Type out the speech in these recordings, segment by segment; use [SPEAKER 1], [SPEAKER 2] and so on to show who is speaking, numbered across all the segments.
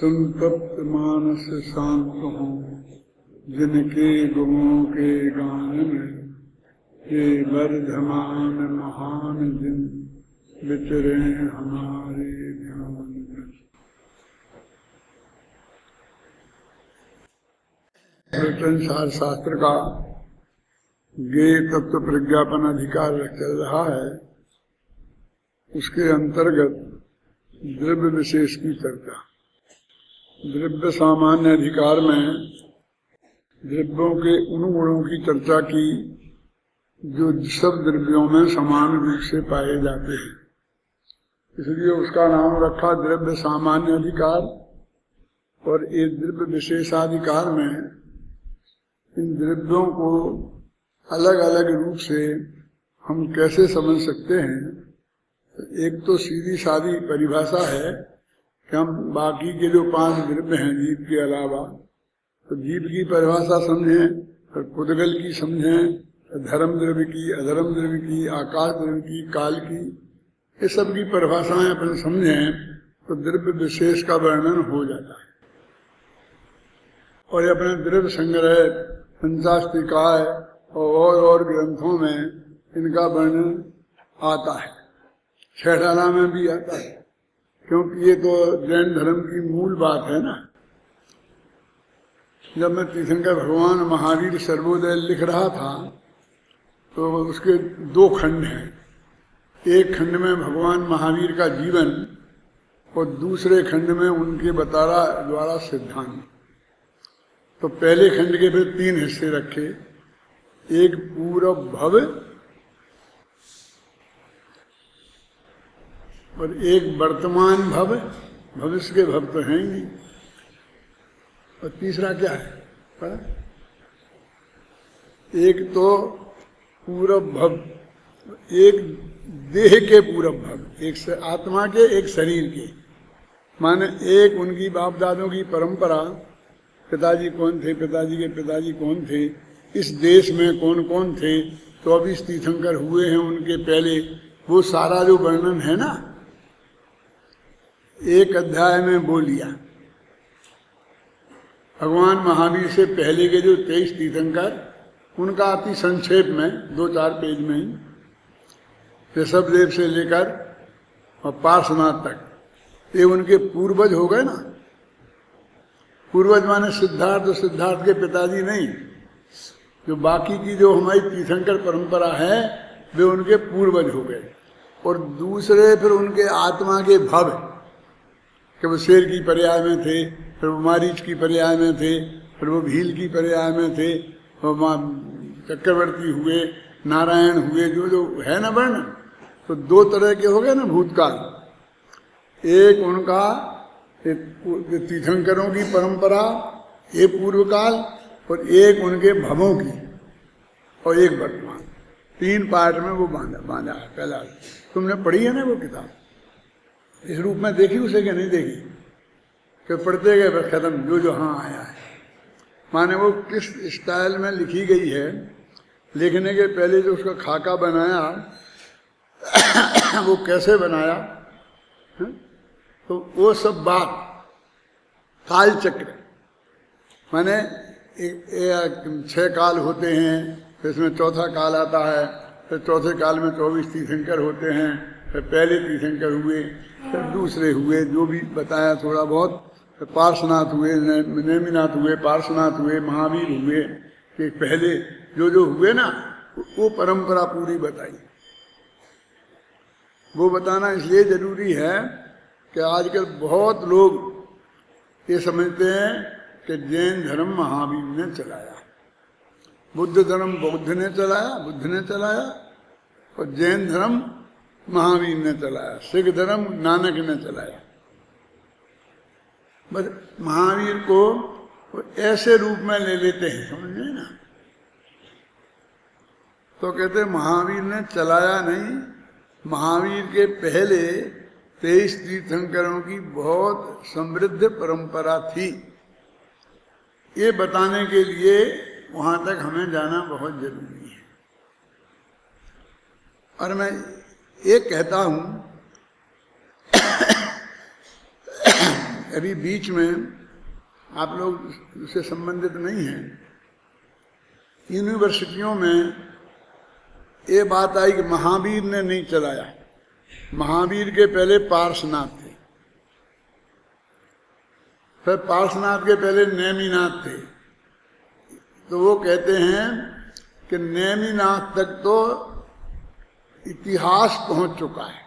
[SPEAKER 1] संतप्त मानस शांत हों, जिनके गुणों के गान में ये वर्धमान महान जिन विचरे हमारे ध्यान में। संसार शास्त्र का ज्ञेय तत्व प्रज्ञापन अधिकार चल रहा है, उसके अंतर्गत द्रव्य विशेष की चर्चा। द्रव्य सामान्य अधिकार में द्रव्यों के उन गुणों की चर्चा की जो सब द्रव्यों में समान रूप से पाए जाते हैं, इसलिए उसका नाम रखा द्रव्य सामान्य अधिकार। और ये द्रव्य विशेषाधिकार में इन द्रव्यों को अलग अलग रूप से हम कैसे समझ सकते हैं। एक तो सीधी सादी परिभाषा है कि हम बाकी के जो 5 द्रव्य हैं जीव के अलावा, तो जीव की परिभाषा समझें, फिर पुद्गल की समझें, धर्म द्रव्य की, अधर्म द्रव्य की, आकाश द्रव्य की, काल की, ये सब की परिभाषाएं अपन समझें तो द्रव्य विशेष का वर्णन हो जाता है। और अपने द्रव्य संग्रह पंचाष्टिकाय और ग्रंथों में इनका वर्णन आता है, छेड़ाला में भी आता है, क्योंकि ये तो जैन धर्म की मूल बात है ना। जब मैं तीर्थंकर भगवान महावीर सर्वोदय लिख रहा था तो उसके 2 खंड हैं। एक खंड में भगवान महावीर का जीवन और दूसरे खंड में उनके बतारा द्वारा सिद्धांत। तो पहले खंड के फिर 3 हिस्से रखे, एक पूर्व भव और एक वर्तमान भव, भविष्य के भव तो हैं ही, और तीसरा क्या है पता? एक तो पूर्व भव, एक देह के पूर्व भव, एक आत्मा के, एक शरीर के। माने एक उनकी बाप दादों की परंपरा, पिताजी कौन थे, पिताजी के पिताजी कौन थे, इस देश में कौन कौन थे, 24 तीर्थंकर हुए हैं उनके पहले, वो सारा जो वर्णन है ना, एक अध्याय में बोल लिया। भगवान महावीर से पहले के जो 23 तीर्थंकर, उनका अति संक्षेप में 2-4 पेज में ही, ऋषभदेव से लेकर और पार्श्वनाथ तक, ये उनके पूर्वज हो गए ना। पूर्वज माने सिद्धार्थ, और सिद्धार्थ के पिताजी नहीं, जो बाकी की जो हमारी तीर्थंकर परंपरा है वे उनके पूर्वज हो गए। और दूसरे फिर उनके आत्मा के भव, कि वो शेर की पर्याय में थे, फिर वो मारीच की पर्याय में थे, फिर वो भील की पर्याय में थे, वो चक्रवर्ती हुए, नारायण हुए, जो जो है ना वर्ण। तो 2 तरह के हो गए ना भूतकाल। एक उनका तीर्थंकरों की परंपरा, ये पूर्व काल, और एक उनके भवों की, और एक वर्तमान। 3 पार्ट में वो बांधा है। पहला तुमने पढ़ी है ना वो किताब, इस रूप में देखी उसे कि नहीं देखी? कि पढ़ते गए बस खत्म, जो जो हाँ आया है। माने वो किस स्टाइल में लिखी गई है, लिखने के पहले जो उसका खाका बनाया वो कैसे बनाया है? तो वो सब बात काल चक्र, माने 6 काल होते हैं, फिर इसमें चौथा काल आता है, फिर चौथे काल में 24 तीर्थंकर होते हैं, फिर पहले तीर्थंकर हुए, फिर दूसरे हुए, जो भी बताया थोड़ा बहुत, फिर पार्श्वनाथ हुए, नेमिनाथ हुए, पार्श्वनाथ हुए, महावीर हुए, कि पहले जो जो हुए ना, वो परंपरा पूरी बताई। वो बताना इसलिए जरूरी है कि आजकल बहुत लोग ये समझते हैं कि जैन धर्म महावीर ने चलाया, बुद्ध धर्म बौद्ध ने चलाया, बुद्ध ने चलाया, और जैन धर्म महावीर ने चलाया, सिख धर्म नानक ने चलाया। बस महावीर को वो ऐसे रूप में ले लेते हैं, समझ गए ना। तो कहते महावीर ने चलाया नहीं, महावीर के पहले 23 तीर्थंकरों की बहुत समृद्ध परंपरा थी। ये बताने के लिए वहां तक हमें जाना बहुत जरूरी है। और मैं ये कहता हूं अभी बीच में आप लोग उससे संबंधित नहीं हैं, यूनिवर्सिटियों में ये बात आई कि महावीर ने नहीं चलाया। महावीर के पहले पार्श्वनाथ थे, फिर पार्श्वनाथ के पहले नेमिनाथ थे। तो वो कहते हैं कि नेमिनाथ तक तो इतिहास पहुंच चुका है।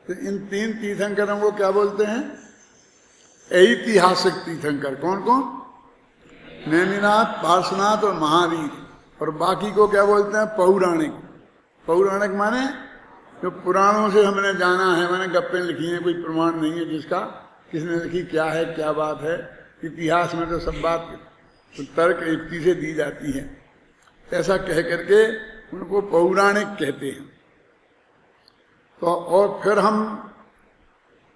[SPEAKER 1] तो इन 3 तीर्थंकरों को क्या बोलते हैं? ऐतिहासिक तीर्थंकर। कौन कौन? नेमिनाथ, पार्श्वनाथ और महावीर। और बाकी को क्या बोलते हैं? पौराणिक। पौराणिक माने जो पुराणों से हमने जाना है, मैंने गप्पें लिखी हैं, कोई प्रमाण नहीं है जिसका, किसने लिखी, क्या है, क्या बात है। इतिहास में तो सब बात तो तर्क युक्ति से दी जाती है। ऐसा कह करके उनको पौराणिक कहते हैं। तो और फिर हम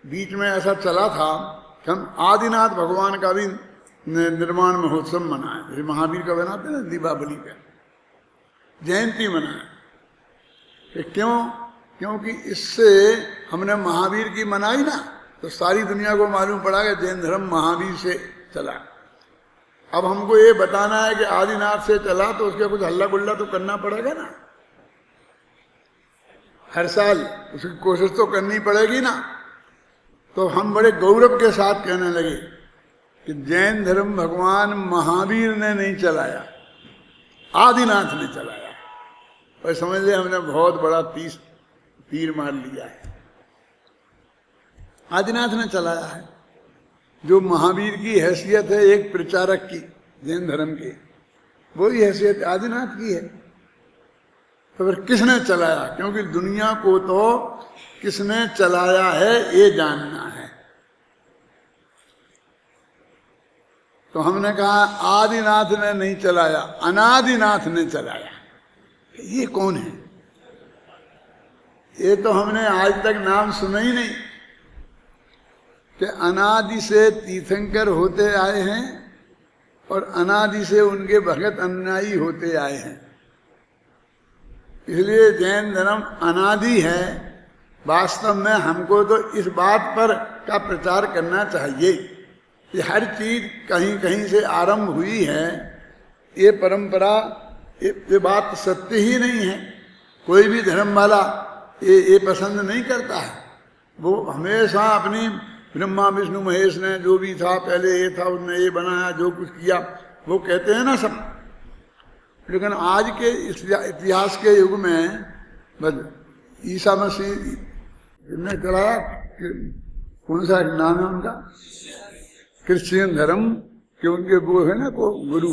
[SPEAKER 1] बीच में ऐसा चला था कि हम आदिनाथ भगवान का भी निर्माण महोत्सव मनाए। जैसे महावीर का बनाते हैं ना, दीपावली का जयंती मनाए। क्यों? क्योंकि इससे हमने महावीर की मनाई ना, तो सारी दुनिया को मालूम पड़ा कि जैन धर्म महावीर से चला। अब हमको ये बताना है कि आदिनाथ से चला, तो उसके कुछ हल्ला गुल्ला तो करना पड़ेगा ना, हर साल उसकी कोशिश तो करनी पड़ेगी ना। तो हम बड़े गौरव के साथ कहने लगे कि जैन धर्म भगवान महावीर ने नहीं चलाया, आदिनाथ ने चलाया। और समझ ले हमने बहुत बड़ा तीर मार लिया है। आदिनाथ ने चलाया है। जो महावीर की हैसियत है एक प्रचारक की जैन धर्म की, वही हैसियत आदिनाथ की है। तो फिर किसने चलाया? क्योंकि दुनिया को तो किसने चलाया है ये जानना है। तो हमने कहा आदिनाथ ने नहीं चलाया, अनादिनाथ ने चलाया। ये कौन है? ये तो हमने आज तक नाम सुना ही नहीं कि अनादि से तीर्थंकर होते आए हैं और अनादि से उनके भगत अनुयायी होते आए हैं। इसलिए जैन धर्म अनादि है। वास्तव में हमको तो इस बात पर का प्रचार करना चाहिए कि हर चीज कहीं कहीं से आरंभ हुई है। ये परंपरा, ये बात सत्य ही नहीं है। कोई भी धर्म वाला ये पसंद नहीं करता है। वो हमेशा अपनी ब्रह्मा विष्णु महेश ने जो भी था पहले ये था, उसने ये बनाया, जो कुछ किया वो कहते हैं ना सब। लेकिन आज के इतिहास के युग में बस ईसा मसीह ने चलाया, कौन सा नाम है उनका, क्रिश्चियन धर्म के उनके वो है ना को गुरु,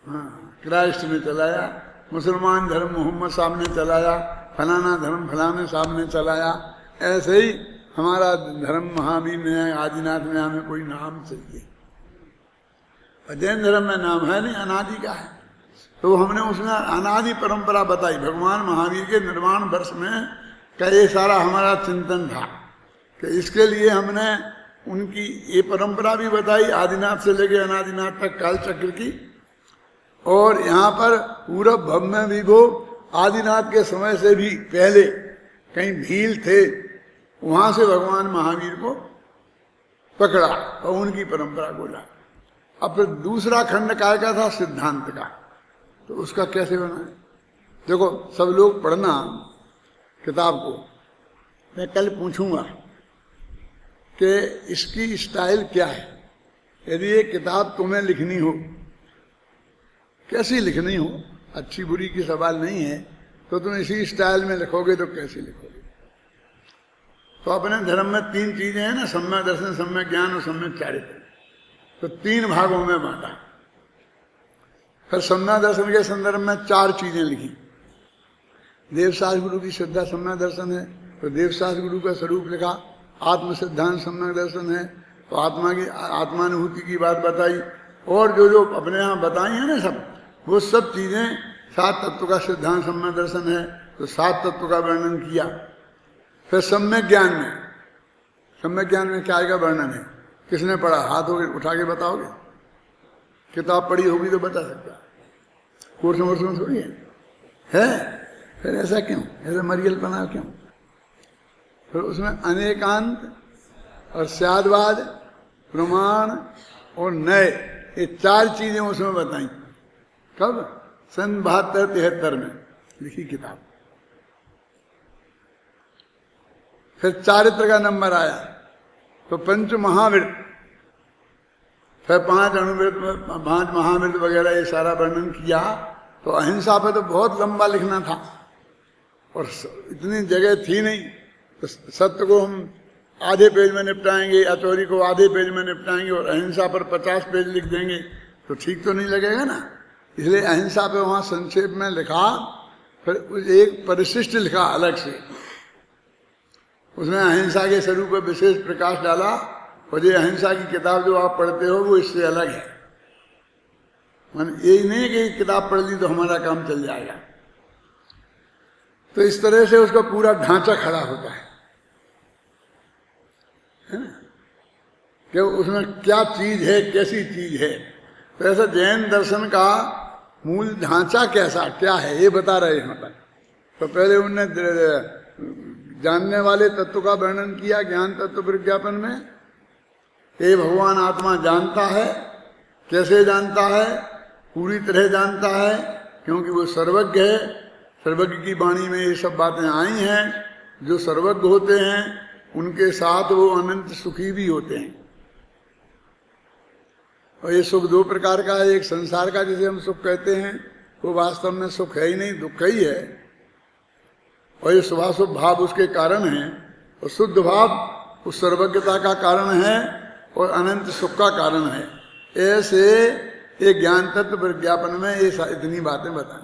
[SPEAKER 1] हाँ क्राइस्ट ने चलाया। मुसलमान धर्म मोहम्मद साहब ने चलाया, फलाना धर्म फलाने साहब ने चलाया। ऐसे ही हमारा धर्म महावीर ने है, आदिनाथ में हमें कोई नाम चाहिए। जैन धर्म में नाम है नहीं, अनादि का है। तो हमने उसमें अनादि परंपरा बताई। भगवान महावीर के निर्वाण वर्ष में का ये सारा हमारा चिंतन था कि इसके लिए हमने उनकी ये परंपरा भी बताई, आदिनाथ से लेके अनादिनाथ तक काल चक्र की। और यहाँ पर पूरब भव में भी वो आदिनाथ के समय से भी पहले कहीं भील थे, वहां से भगवान महावीर को पकड़ा और उनकी परंपरा बोला। अब फिर दूसरा खंड काय का था, सिद्धांत का। तो उसका कैसे बना है? देखो सब लोग पढ़ना किताब को। मैं कल पूछूंगा कि इसकी स्टाइल क्या है। यदि ये किताब तुम्हें लिखनी हो, कैसी लिखनी हो, अच्छी बुरी की सवाल नहीं है, तो तुम इसी स्टाइल में लिखोगे तो कैसे लिखोगे? तो अपने धर्म में 3 चीजें हैं ना, सम्यक दर्शन, सम्यक ज्ञान और सम्यक चारित्र। तो 3 भागों में बांटा। फिर सम्यक दर्शन के संदर्भ में 4 चीजें लिखी। देवसास गुरु की श्रद्धा सम्यक दर्शन है, तो देवसास गुरु का स्वरूप लिखा। आत्म सिद्धांत सम्यक दर्शन है, तो आत्मानुभूति की बात बताई। और जो अपने यहाँ बताई है ना सब, वो सब चीजें 7 तत्व का सिद्धांत सम्यक दर्शन है, तो 7 तत्व का वर्णन किया। फिर सम्यक ज्ञान में क्या का वर्णन है? किसने पढ़ा? हाथ उठा के बताओगे? किताब पढ़ी होगी तो बता सकता। कोर्स में थोड़ी है? फिर ऐसा क्यों? ऐसा मरियल बना क्यों? फिर उसमें अनेकांत और स्यादवाद, प्रमाण और नए, ये 4 चीजें उसमें बताई। कब? सन 72-73 में लिखी किताब। फिर चारित्र का नंबर आया तो पंच महावीर, फिर 5 अणुव्रत, 5 महावीर वगैरह ये सारा वर्णन किया। तो अहिंसा पे तो बहुत लंबा लिखना था और इतनी जगह थी नहीं, तो सत्य को हम आधे पेज में निपटाएंगे, अचौरी को आधे पेज में निपटाएंगे और अहिंसा पर 50 पेज लिख देंगे तो ठीक तो नहीं लगेगा ना। इसलिए अहिंसा पे वहां संक्षेप में लिखा, फिर एक परिशिष्ट लिखा अलग से, उसमें अहिंसा के स्वरूप पर विशेष प्रकाश डाला। और ये अहिंसा की किताब जो आप पढ़ते हो वो इससे अलग है। मन यही नहीं कि किताब पढ़ ली तो हमारा काम चल जाएगा। तो इस तरह से उसका पूरा ढांचा खड़ा होता है ना, कि उसमें क्या चीज है, कैसी चीज है। तो ऐसा जैन दर्शन का मूल ढांचा कैसा क्या है ये बता रहे हैं। मतलब तो पहले उनने जानने वाले तत्व का वर्णन किया ज्ञान तत्व विज्ञापन में। ये भगवान आत्मा जानता है। कैसे जानता है? पूरी तरह जानता है, क्योंकि वो सर्वज्ञ है। सर्वज्ञ की वाणी में ये सब बातें आई हैं। जो सर्वज्ञ होते हैं उनके साथ वो अनंत सुखी भी होते हैं। और ये सुख 2 प्रकार का है। एक संसार का जिसे हम सुख कहते हैं, वो वास्तव में सुख है ही नहीं, दुख ही है। और ये शुभाशुभ भाव उसके कारण है, और शुद्ध भाव उस सर्वज्ञता का कारण है और अनंत सुख का कारण है। ऐसे ये ज्ञान तत्व विज्ञापन में ये इतनी बातें बताएं।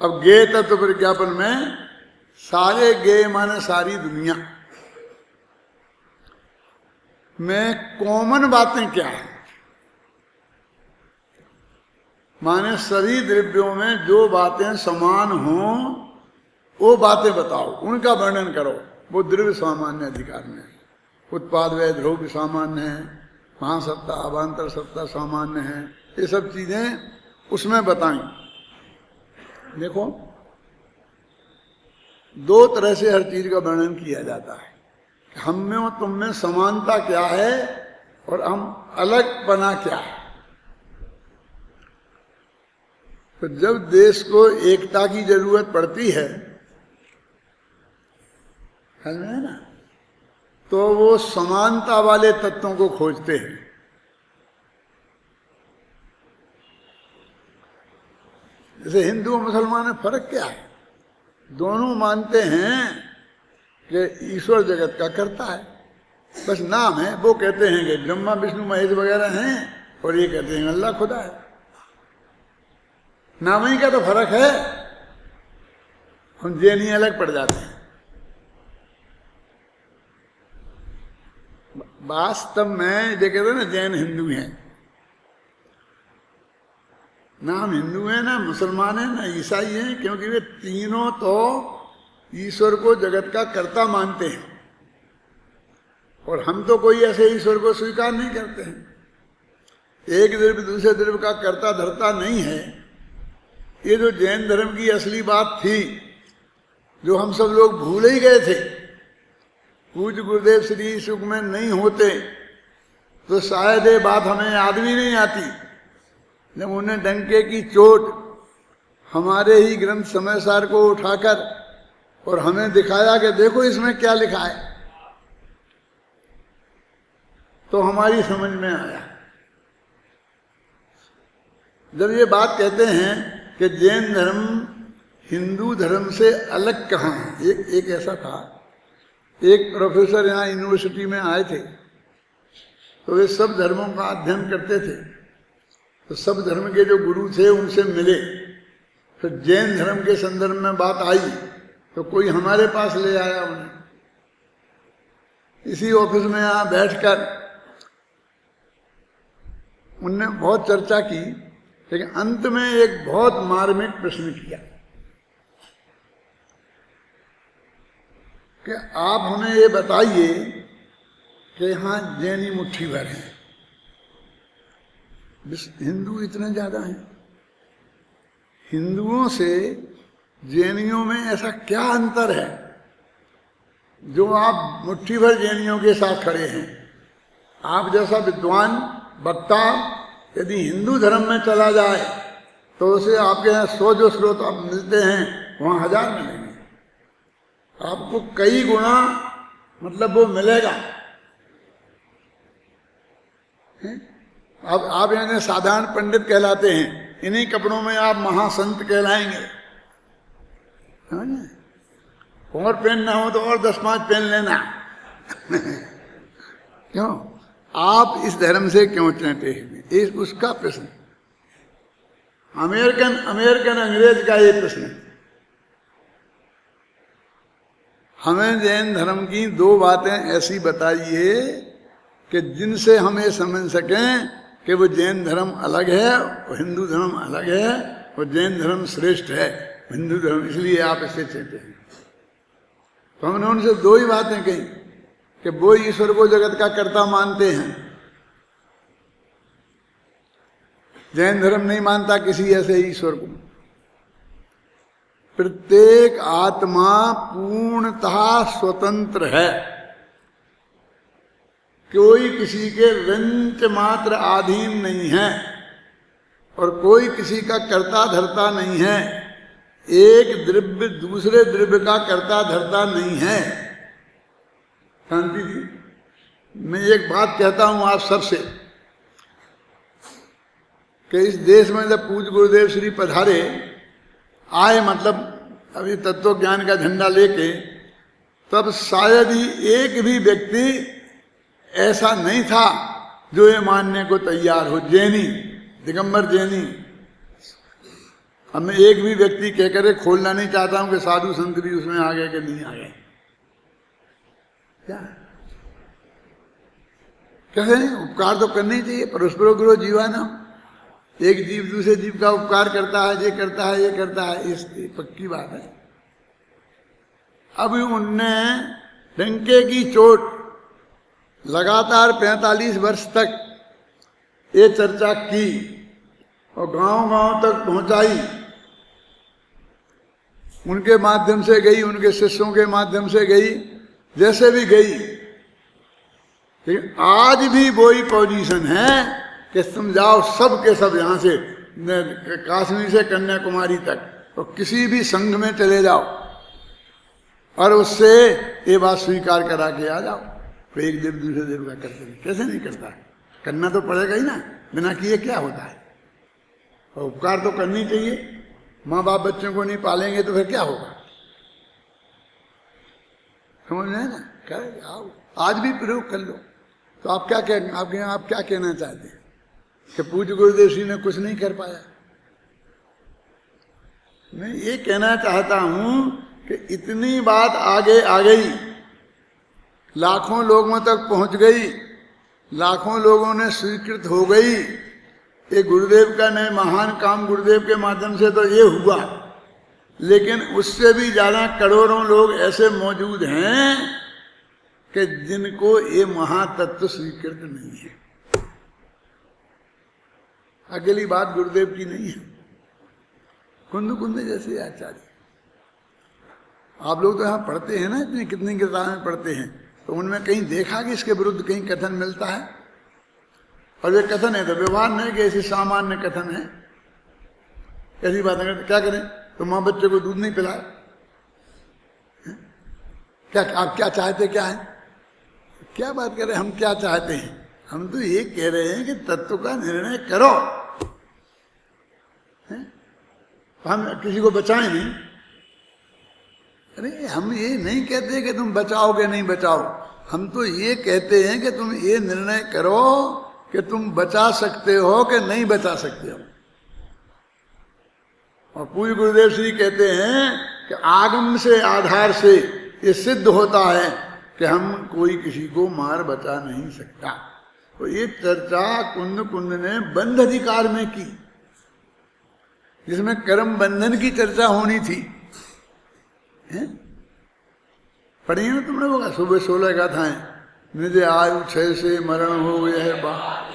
[SPEAKER 1] अब ज्ञेय तत्व विज्ञापन में सारे ज्ञेय माने सारी दुनिया में कॉमन बातें क्या है, माने सभी द्रव्यों में जो बातें समान हों वो बातें बताओ, उनका वर्णन करो। वो द्रव्य सामान्य अधिकार में है। उत्पाद व्यय द्रव्य सामान्य है, महासत्ता अभांतर सत्ता सामान्य है। ये सब चीजें उसमें बताएं। देखो 2 तरह से हर चीज का वर्णन किया जाता है। हम में और तुम में समानता क्या है और हम अलग बना क्या है। तो जब देश को एकता की जरूरत पड़ती है ना, तो वो समानता वाले तत्वों को खोजते हैं। जैसे हिंदू और मुसलमान में फर्क क्या है? दोनों मानते हैं कि ईश्वर जगत का करता है, बस नाम है। वो कहते हैं कि ब्रह्मा विष्णु महेश वगैरह हैं और ये कहते हैं अल्लाह खुदा है। नाम ही का तो फर्क है। हम जैन ही अलग पड़ जाते हैं। वास्तव में ये कहते हैं ना जैन हिंदू हैं। ना हम हिंदू हैं, ना मुसलमान हैं, ना ईसाई हैं, क्योंकि वे तीनों तो ईश्वर को जगत का कर्ता मानते हैं और हम तो कोई ऐसे ईश्वर को स्वीकार नहीं करते हैं। एक द्रव्य दूसरे द्रव्य का कर्ता धर्ता नहीं है। ये जो जैन धर्म की असली बात थी, जो हम सब लोग भूल ही गए थे। पूज्य गुरुदेव श्री सुख में नहीं होते तो शायद ये बात हमें याद भी नहीं आती। जब उन्हें डंके की चोट हमारे ही ग्रंथ समयसार को उठाकर और हमें दिखाया कि देखो इसमें क्या लिखा है, तो हमारी समझ में आया। जब ये बात कहते हैं कि जैन धर्म हिंदू धर्म से अलग कहाँ है। एक ऐसा था, एक प्रोफेसर यहाँ यूनिवर्सिटी में आए थे, तो वे सब धर्मों का अध्ययन करते थे। तो सब धर्म के जो गुरु थे उनसे मिले। फिर जैन धर्म के संदर्भ में बात आई तो कोई हमारे पास ले आया उन्हें। इसी ऑफिस में यहाँ बैठकर उनने बहुत चर्चा की, लेकिन अंत में एक बहुत मार्मिक प्रश्न किया कि आप हमें ये बताइए कि यहाँ जैनी मुट्ठी भर हैं, हिंदू इतने ज्यादा हैं। हिंदुओं से जैनियों में ऐसा क्या अंतर है जो आप मुट्ठी भर जैनियों के साथ खड़े हैं। आप जैसा विद्वान वक्ता यदि हिंदू धर्म में चला जाए तो उसे आपके यहाँ 100 जो स्रोत आप मिलते हैं वहाँ 1000 मिलेंगे, आपको कई गुना मतलब वो मिलेगा। अब आप यानी साधारण पंडित कहलाते हैं, इन्हीं कपड़ों में आप महासंत कहलाएंगे। और पहनना हो तो और 10-5 पहन लेना। क्यों आप इस धर्म से क्यों चहटे हैं? इस उसका प्रश्न, अमेरिकन अंग्रेज का ये प्रश्न। हमें जैन धर्म की 2 बातें ऐसी बताइए कि जिनसे हम ये समझ सकें कि वो जैन धर्म अलग है और हिंदू धर्म अलग है और जैन धर्म श्रेष्ठ है हिंदू धर्म, इसलिए आप इससे चलते हैं। तो हमने उनसे 2 ही बातें कही कि वो ईश्वर को जगत का कर्ता मानते हैं। जैन धर्म नहीं मानता किसी ऐसे ईश्वर को। प्रत्येक आत्मा पूर्णतः स्वतंत्र है, कोई किसी के रंच मात्र अधीन नहीं है और कोई किसी का कर्ता धर्ता नहीं है। एक द्रव्य दूसरे द्रव्य का कर्ता धर्ता नहीं है। शांति जी, मैं एक बात कहता हूं आप सबसे कि इस देश में जब पूज्य गुरुदेव श्री पधारे आए, मतलब अभी तत्व ज्ञान का झंडा लेके, तब शायद ही एक भी व्यक्ति ऐसा नहीं था जो ये मानने को तैयार हो, जैनी, दिगंबर जैनी। अब मैं एक भी व्यक्ति कहकर खोलना नहीं चाहता हूं कि साधु संत भी उसमें आ गए कि नहीं आ गए। क्या कहते हैं, उपकार तो करना ही चाहिए। परस्परो गुरु जीवानम, एक जीव दूसरे जीव का उपकार करता है, ये करता है, ये करता है, इस पक्की बात है। अब उनने डंके की चोट लगातार 45 वर्ष तक ये चर्चा की और गांव-गांव तक पहुंचाई। उनके माध्यम से गई, उनके शिष्यों के माध्यम से गई, जैसे भी गई। लेकिन आज भी वही पोजीशन है कि तुम जाओ सब के सब यहां से कश्मीर से कन्याकुमारी तक तो किसी भी संघ में चले जाओ और उससे ये बात स्वीकार करा के आ जाओ, तो एक देव दूसरे देव का करते नहीं। कैसे नहीं करता? करना तो पड़ेगा ही ना, बिना किए क्या होता है। और उपकार तो करनी चाहिए। माँ बाप बच्चों को नहीं पालेंगे तो फिर क्या होगा? समझ रहे हैं ना? करें आओ, आज भी प्रयोग कर लो। तो आप क्या कहना चाहते हैं कि पूज्य गुरुदेव जी ने कुछ नहीं कर पाया? मैं ये कहना चाहता हूं कि इतनी बात आगे आ गई, लाखों लोगों तक पहुंच गई, लाखों लोगों ने स्वीकृत हो गई। ये गुरुदेव का नए महान काम गुरुदेव के माध्यम से तो ये हुआ, लेकिन उससे भी ज्यादा करोड़ों लोग ऐसे मौजूद हैं कि जिनको ये महातत्व स्वीकृत नहीं है। अकेली बात गुरुदेव की नहीं है। कुंद कुंद जैसे आचार्य, आप लोग तो यहाँ पढ़ते हैं ना, इतनी कितनी किताबें पढ़ते हैं, तो उनमें कहीं देखा कि इसके विरुद्ध कहीं कथन मिलता है? और ये कथन है तो व्यवहार नहीं कि ऐसी सामान्य कथन है। ऐसी बातें करते क्या करें? तो माँ बच्चे को दूध नहीं पिलाए, क्या आप क्या चाहते क्या है? क्या बात कर रहे हैं? हम क्या चाहते हैं? हम तो ये कह रहे हैं कि तत्व का निर्णय करो। हम किसी को बचाएं नहीं। अरे हम ये नहीं कहते कि तुम बचाओगे नहीं बचाओ, हम तो ये कहते हैं कि तुम ये निर्णय करो कि तुम बचा सकते हो कि नहीं बचा सकते हो। और पूज्य गुरुदेव श्री कहते हैं कि आगम से आधार से ये सिद्ध होता है कि हम कोई किसी को मार बचा नहीं सकता। तो ये चर्चा कुंद कुंद ने बंध अधिकार में की, जिसमें कर्म बंधन की चर्चा होनी थी। पढ़ी है ना तुमने? होगा सुबह 16 गाथाएं। निज आयु 6 से मरण हो यह बात,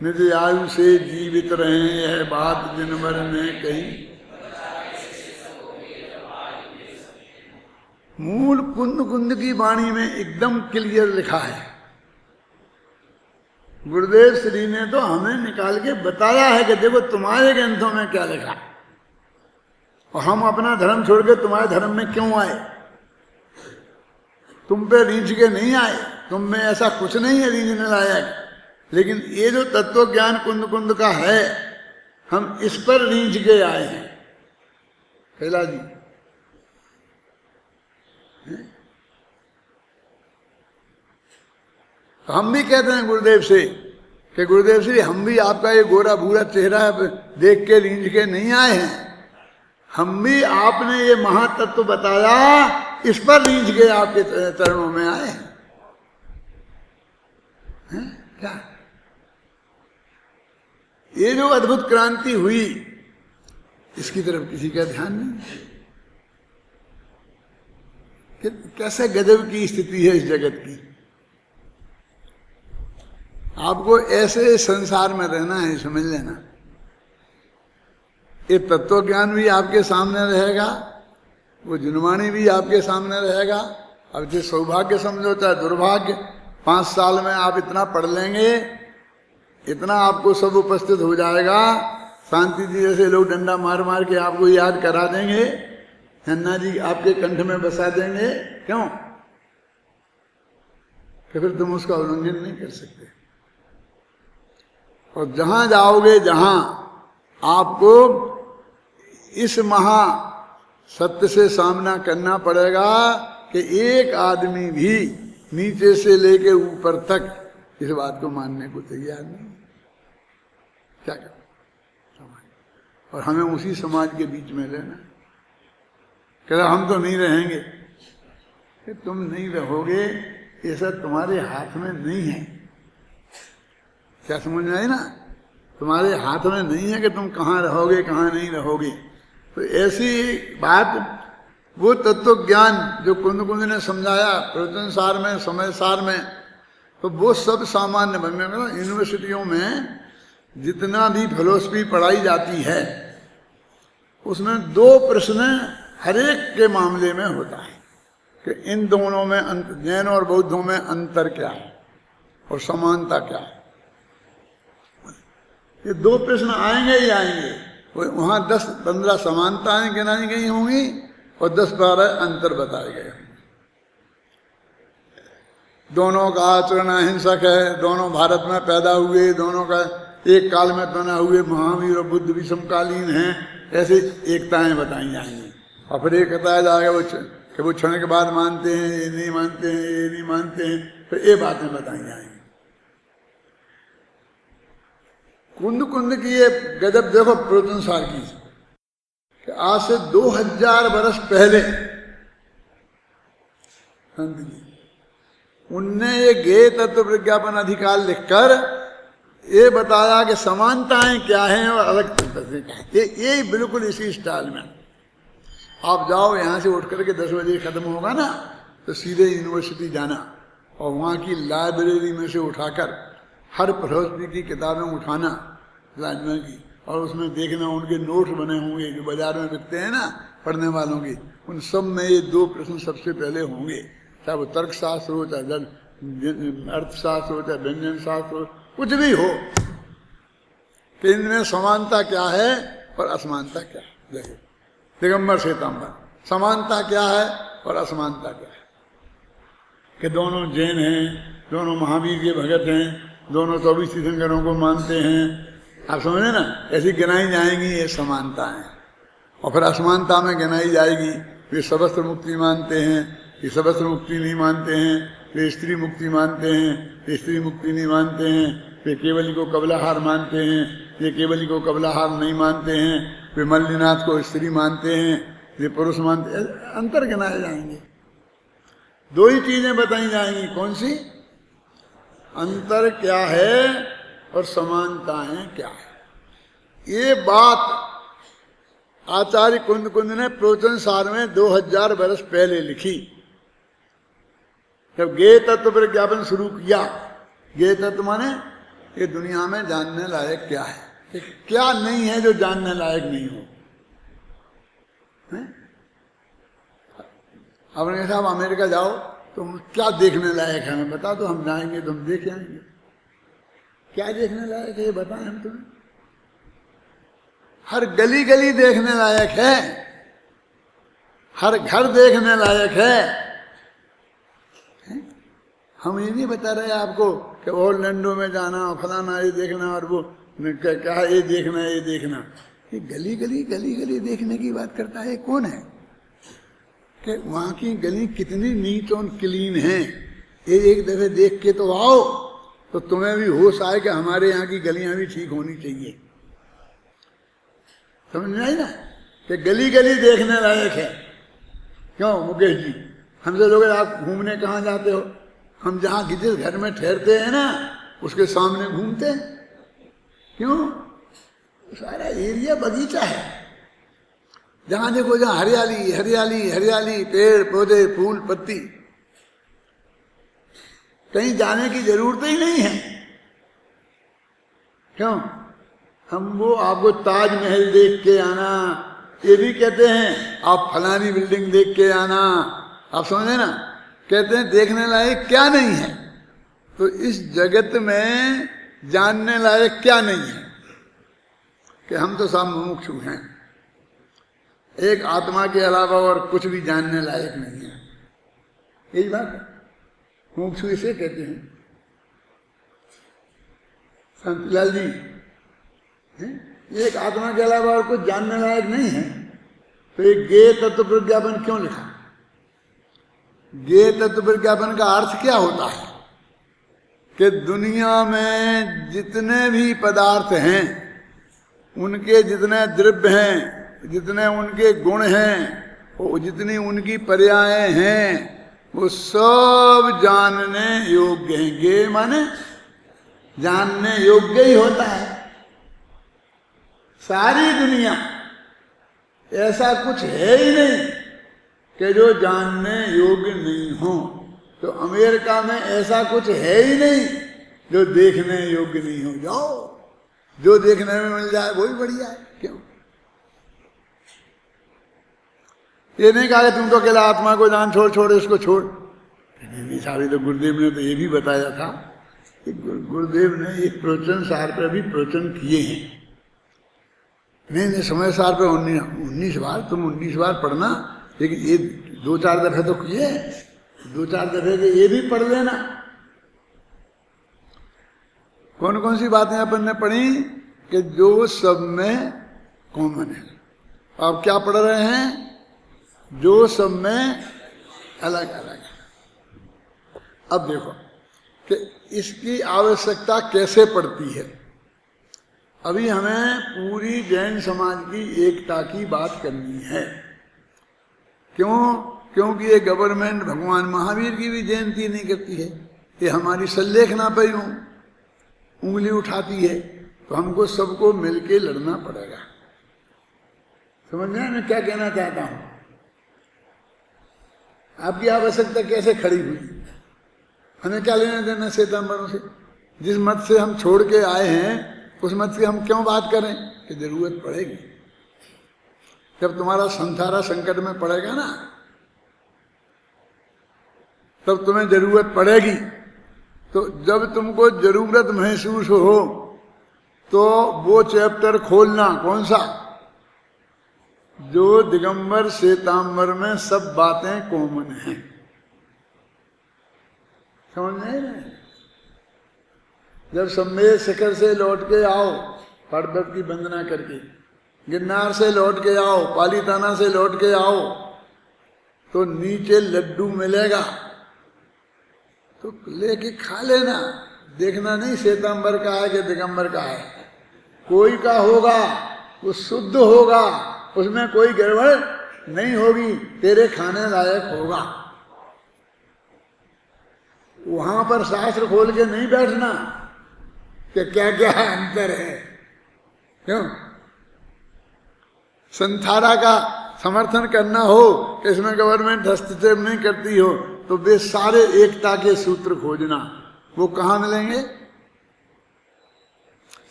[SPEAKER 1] निज आयु से जीवित रहे यह बात, दिन भर में कहीं मूल कुंद कुंद की वाणी में एकदम क्लियर लिखा है। गुरुदेव श्री ने तो हमें निकाल के बताया है कि देखो तुम्हारे ग्रंथों में क्या लिखा, और हम अपना धर्म छोड़ के तुम्हारे धर्म में क्यों आए। तुम पे रीझ के नहीं आए, तुम में ऐसा कुछ नहीं है रीझने लायक, लेकिन ये जो तत्व ज्ञान कुंद कुंद का है, हम इस पर रीझ के आए हैं। कैला जी तो हम भी कहते हैं गुरुदेव से कि गुरुदेव श्री हम भी आपका ये गोरा भूरा चेहरा देख के रीझ के नहीं आए हैं, हम भी आपने ये महातत्व बताया इस पर रीझ के आपके चरणों में आए हैं। क्या ये जो अद्भुत क्रांति हुई, इसकी तरफ किसी का ध्यान नहीं। कैसे गजब की स्थिति है इस जगत की। आपको ऐसे संसार में रहना है, समझ लेना। ये तत्व ज्ञान भी आपके सामने रहेगा, वो जुनवाणी भी आपके सामने रहेगा। अब जो सौभाग्य समझो चाहे दुर्भाग्य, 5 साल में आप इतना पढ़ लेंगे, इतना आपको सब उपस्थित हो जाएगा। शांति जी जैसे लोग डंडा मार मार के आपको याद करा देंगे, हन्ना जी आपके कंठ में बसा देंगे। क्यों? कि फिर तुम उसका उल्लंघन नहीं कर सकते। और जहां जाओगे, जहां आपको इस महा सत्य से सामना करना पड़ेगा कि एक आदमी भी नीचे से लेके ऊपर तक इस बात को मानने को तैयार नहीं। क्या करें समाज, और हमें उसी समाज के बीच में रहना। कह रहा हम तो नहीं रहेंगे। कि तुम नहीं रहोगे ये सब तुम्हारे हाथ में नहीं है। क्या समझ में आई ना? तुम्हारे हाथ में नहीं है कि तुम कहाँ रहोगे कहाँ नहीं रहोगे। तो ऐसी बात वो तत्व ज्ञान जो कुंद कुंद ने समझाया प्रवचन सार में, समय सार में, तो वो सब सामान्य बन गया। यूनिवर्सिटियों में जितना भी फिलोसफी पढ़ाई जाती है उसमें 2 प्रश्न हर एक के मामले में होता है कि इन दोनों में जैन और बौद्धों में अंतर क्या है और समानता क्या है। ये 2 प्रश्न आएंगे ही आएंगे। वहां 10-15 समानताएं गिनाई गई होंगी और 10-12 अंतर बताए गए। दोनों का आचरण अहिंसक है, दोनों भारत में पैदा हुए, दोनों का एक काल में पैदा हुए, महावीर और बुद्ध भी समकालीन हैं, ऐसे एकताएं बताई जाएंगी। और फिर एक बताया जाएगा वो क्षण के बाद मानते हैं, ये नहीं मानते हैं, ये नहीं मानते हैं, फिर ये बातें बताई जाएंगी। कुंद कुंद की ये गजब देखो प्रवचन सार की कि आज से 2000 वर्ष पहले संत जी उनने ये ज्ञेय तत्व प्रज्ञापन अधिकार लिखकर ये बताया कि समानताएं क्या हैं और अलग तत्व से क्या है। ये बिल्कुल इसी स्टाइल में। आप जाओ यहाँ से उठ करके 10 बजे खत्म होगा ना तो सीधे यूनिवर्सिटी जाना और वहाँ की लाइब्रेरी में से उठाकर हर फिलोसफी की किताबें उठाना राजमा की, और उसमें देखना उनके नोट्स बने होंगे जो बाजार में बिकते हैं ना पढ़ने वालों की, उन सब में ये 2 प्रश्न सबसे पहले होंगे। चाहे वो तर्क शास्त्र हो, चाहे अर्थशास्त्र हो, चाहे व्यंजन शास्त्र हो, कुछ भी हो, कि इनमें समानता क्या है और असमानता क्या है। देखो दिगंबर श्वेतांबर, समानता क्या है और असमानता क्या है कि दोनों जैन हैं, दोनों महावीर के भगत हैं, दोनों 24 तीर्थंकरों को मानते हैं। आप समझे ना? ऐसी गिनाई जाएंगी ये समानता है। और फिर असमानता में गिनाई जाएगी, वे सबस्त्र मुक्ति मानते हैं, ये सबस्त्र मुक्ति नहीं मानते हैं, वे स्त्री मुक्ति मानते हैं, वे स्त्री मुक्ति नहीं मानते हैं, वे केवली को कबलाहार मानते हैं, ये केवली को कबलाहार नहीं मानते हैं, वे मल्लिनाथ को स्त्री मानते हैं, वे पुरुष मानते हैं। अंतर गिनाए जाएंगे। 2 ही चीजें बताई जाएंगी। कौन सी? अंतर क्या है और समानताएं क्या है। ये बात आचार्य कुंद कुंद ने प्रवचन सार में 2000 वर्ष पहले लिखी। जब ज्ञेय तत्व प्रज्ञापन शुरू किया, ज्ञेय तत्व माने ये दुनिया में जानने लायक क्या है, क्या नहीं है जो जानने लायक नहीं हो। आपने कहा साहब अमेरिका जाओ तो क्या देखने लायक है हमें बता दो, हम जाएंगे तो हम देख आएंगे। क्या देखने लायक है ये बताएं हम तुम्हें। हर गली गली देखने लायक है, हर घर देखने लायक है। हम ये नहीं बता रहे आपको कि ऑरलैंडो में जाना, फलाना ये देखना, और वो क्या ये देखना ये देखना। ये गली गली गली गली देखने की बात करता है कौन है? कि वहां की गली कितनी नीट और क्लीन है, ये एक दफे देख के तो आओ तो तुम्हें भी होश आए कि हमारे यहाँ की गलियां भी ठीक होनी चाहिए। समझ में आई ना कि गली गली देखने लायक है। क्यों मुकेश जी, हमसे लोग आप घूमने कहाँ जाते हो? हम जहाँ जिस घर में ठहरते हैं ना उसके सामने घूमते हैं। क्यों? सारा एरिया बगीचा है, जहां देखो जहां हरियाली हरियाली हरियाली, पेड़ पौधे फूल पत्ती, कहीं जाने की जरूरत ही नहीं है। क्यों? हम वो आपको ताजमहल देख के आना ये भी कहते हैं, आप फलानी बिल्डिंग देख के आना, आप समझे ना, कहते हैं देखने लायक क्या नहीं है। तो इस जगत में जानने लायक क्या नहीं है कि हम तो सब मुमुक्षु हैं, एक आत्मा के अलावा और कुछ भी जानने लायक नहीं है। यही बात है, मुमुक्षु इसे कहते हैं। संतलाल जी, एक आत्मा के अलावा और कुछ जानने लायक नहीं है, तो एक ज्ञेय तत्व प्रज्ञापन क्यों लिखा? ज्ञेय तत्व प्रज्ञापन का अर्थ क्या होता है कि दुनिया में जितने भी पदार्थ हैं, उनके जितने द्रव्य हैं, जितने उनके गुण हैं, वो जितनी उनकी पर्यायें हैं, वो सब जानने योग्य हैं। ज्ञेय माने जानने योग्य ही होता है। सारी दुनिया ऐसा कुछ है ही नहीं कि जो जानने योग्य नहीं हो। तो अमेरिका में ऐसा कुछ है ही नहीं जो देखने योग्य नहीं हो। जाओ, जो देखने में मिल जाए वही बढ़िया है। क्यों? ये नहीं कहा तुम तो अकेला आत्मा को जान, छोड़ छोड़ इसको छोड़। नहीं साहब, तो गुरुदेव ने तो ये भी बताया था कि गुरुदेव ने एक प्रवचन सार पर भी प्रवचन किए हैं। नहीं समय सार पे 19 बार, तुम 19 बार पढ़ना, लेकिन ये 2-4 दफे तो किए, 2-4 दफे के ये भी पढ़ लेना। कौन कौन सी बातें अपन ने पढ़ी कि जो सब में कॉमन है। आप क्या पढ़ रहे हैं? जो सब में अलग अलग है। अब देखो कि इसकी आवश्यकता कैसे पड़ती है। अभी हमें पूरी जैन समाज की एकता की बात करनी है। क्यों? क्योंकि ये गवर्नमेंट भगवान महावीर की भी जयंती नहीं करती है, ये हमारी सल्लेखना पे यूं उंगली उठाती है। तो हमको सबको मिलके लड़ना पड़ेगा। समझ में मैं क्या कहना चाहता हूं? आपकी आवश्यकता कैसे खड़ी हुई? हमें क्या लेना देना श्वेतांबरों से? जिस मत से हम छोड़ के आए हैं उस मत से हम क्यों बात करें कि जरूरत पड़ेगी। जब तुम्हारा संसारा संकट में पड़ेगा ना, तब तुम्हें जरूरत पड़ेगी। तो जब तुमको जरूरत महसूस हो तो वो चैप्टर खोलना। कौन सा? जो दिगंबर श्वेतांबर में सब बातें कॉमन हैं। समझ नहीं रहे? जब सम्मेद शिखर से लौट के आओ पर्वत की वंदना करके, गिरनार से लौट के आओ, पालीताना से लौट के आओ, तो नीचे लड्डू मिलेगा, तो लेके खा लेना। देखना नहीं श्वेतांबर का है कि दिगंबर का है। कोई का होगा वो शुद्ध होगा, उसमें कोई गड़बड़ नहीं होगी, तेरे खाने लायक होगा। वहां पर शास्त्र खोल के नहीं बैठना कि क्या क्या अंतर है। क्यों? संथारा का समर्थन करना हो कि इसमें गवर्नमेंट हस्तक्षेप नहीं करती हो, तो वे सारे एकता के सूत्र खोजना। वो कहाँ मिलेंगे?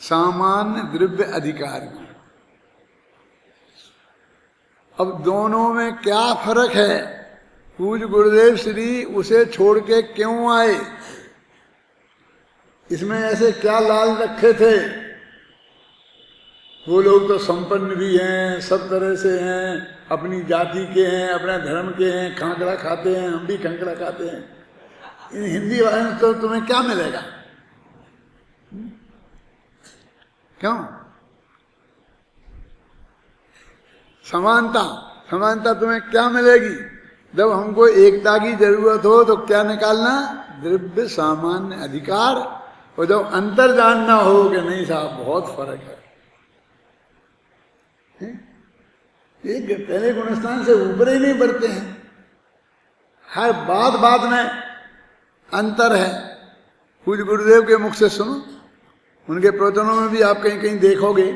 [SPEAKER 1] सामान्य द्रव्य अधिकार में। अब दोनों में क्या फर्क है पूज्य गुरुदेव श्री उसे छोड़ के क्यों आए? इसमें ऐसे क्या लाल रखे थे? वो लोग तो संपन्न भी हैं, सब तरह से हैं, अपनी जाति के हैं, अपने धर्म के हैं, खांकड़ा खाते हैं, हम भी खांकड़ा खाते हैं। इन हिंदी वाले में तो तुम्हें क्या मिलेगा? क्यों? समानता, समानता तुम्हें क्या मिलेगी? जब हमको एकता की जरूरत हो तो क्या निकालना? द्रव्य सामान्य अधिकार। और जब अंतर जानना हो कि नहीं साहब बहुत फर्क है, एक पहले गुणस्थान से ऊपर ही नहीं बढ़ते हैं, हर बात बात में अंतर है। पूज्य गुरुदेव के मुख से सुनो, उनके प्रवचनों में भी आप कहीं कहीं देखोगे।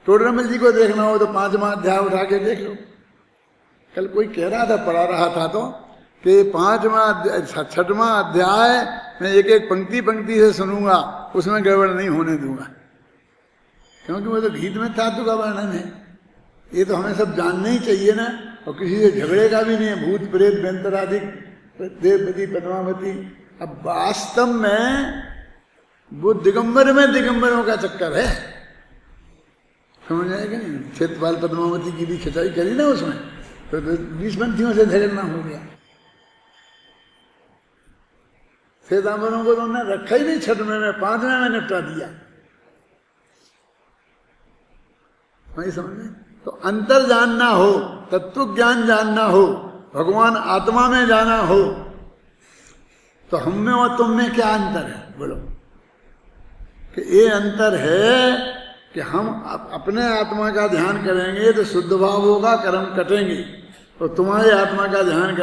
[SPEAKER 1] टोडरमल जी को देखना हो तो 5वां अध्याय उठा के देख लो। कल कोई कह रहा था, पढ़ा रहा था तो कि 6वां अध्याय मैं एक एक पंक्ति पंक्ति से सुनूंगा, उसमें गड़बड़ नहीं होने दूंगा, क्योंकि वो तो गीत में धातु का वर्णन है। ये तो हमें सब जानना ही चाहिए ना, और किसी से झगड़े का भी नहीं है। भूत प्रेत व्यंतराधिक देवपति पद्मावती। अब वास्तव में वो दिगंबर में दिगंबरों का चक्कर है, समझ आएगा नहीं? क्षेत्रपाल पद्मावती की भी खिंचाई करी ना उसमें, तो 20 पंथियों से झगड़ना हो गया। श्वेतांबरों को तो उन्होंने रखा ही नहीं, 6वें में 5वें में निपटा दिया। वही समझ में? तो अंतर जानना हो, तत्व ज्ञान जानना हो, भगवान आत्मा में जाना हो, तो हम में और तुम में क्या अंतर है? बोलो। कि ये अंतर है कि हम अपने आत्मा का ध्यान करेंगे तो शुद्ध भाव होगा, कर्म कटेंगे। तो तुम्हारे आत्मा का ध्यान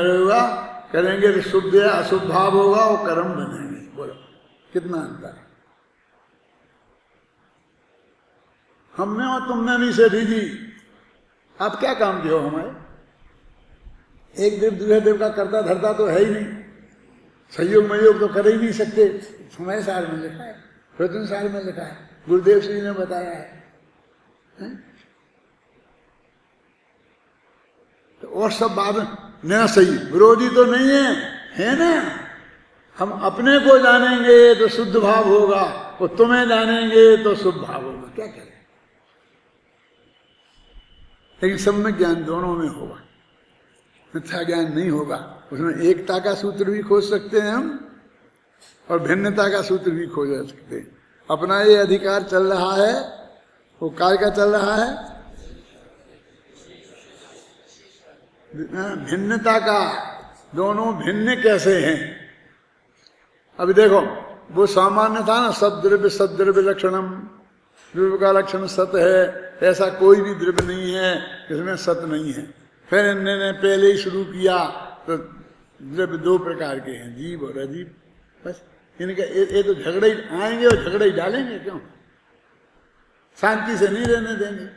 [SPEAKER 1] करेंगे तो शुद्ध या अशुद्ध भाव होगा, वो कर्म बनेंगे। बोलो कितना अंतर है हम में और तुम में भी। सेठी जी आप क्या काम किए हो हमारे? एक देव दूसरे देव का करता धरता तो है ही नहीं, सहयोग महयोग तो कर ही नहीं सकते। समय सार में लिखा है, प्रथम सार में लिखा है, गुरुदेव श्री ने बताया है। तो और सब बात न सही, विरोधी तो नहीं है ना? हम अपने को जानेंगे तो शुद्ध भाव होगा, और तुम्हें जानेंगे तो शुद्ध भाव होगा। क्या करें? लेकिन सब में ज्ञान दोनों में होगा, मिथ्या ज्ञान नहीं होगा। उसमें एकता का सूत्र भी खोज सकते हैं हम, और भिन्नता का सूत्र भी खोज सकते हैं। अपना ये अधिकार चल रहा है, वो काय का चल रहा है? भिन्नता का। दोनों भिन्न कैसे हैं? अभी देखो, वो सामान्य था ना, सद्द्रव्य सद्द्रव्य लक्षणम, द्रव्य का लक्षण सत है। ऐसा कोई भी द्रव्य नहीं है जिसमें सत नहीं है। फिर इन्होंने पहले ही शुरू किया तो द्रव्य 2 प्रकार के हैं, जीव और अजीव। बस इनका ये तो झगड़े ही आएंगे और झगड़े ही डालेंगे। क्यों? शांति से नहीं रहने देंगे।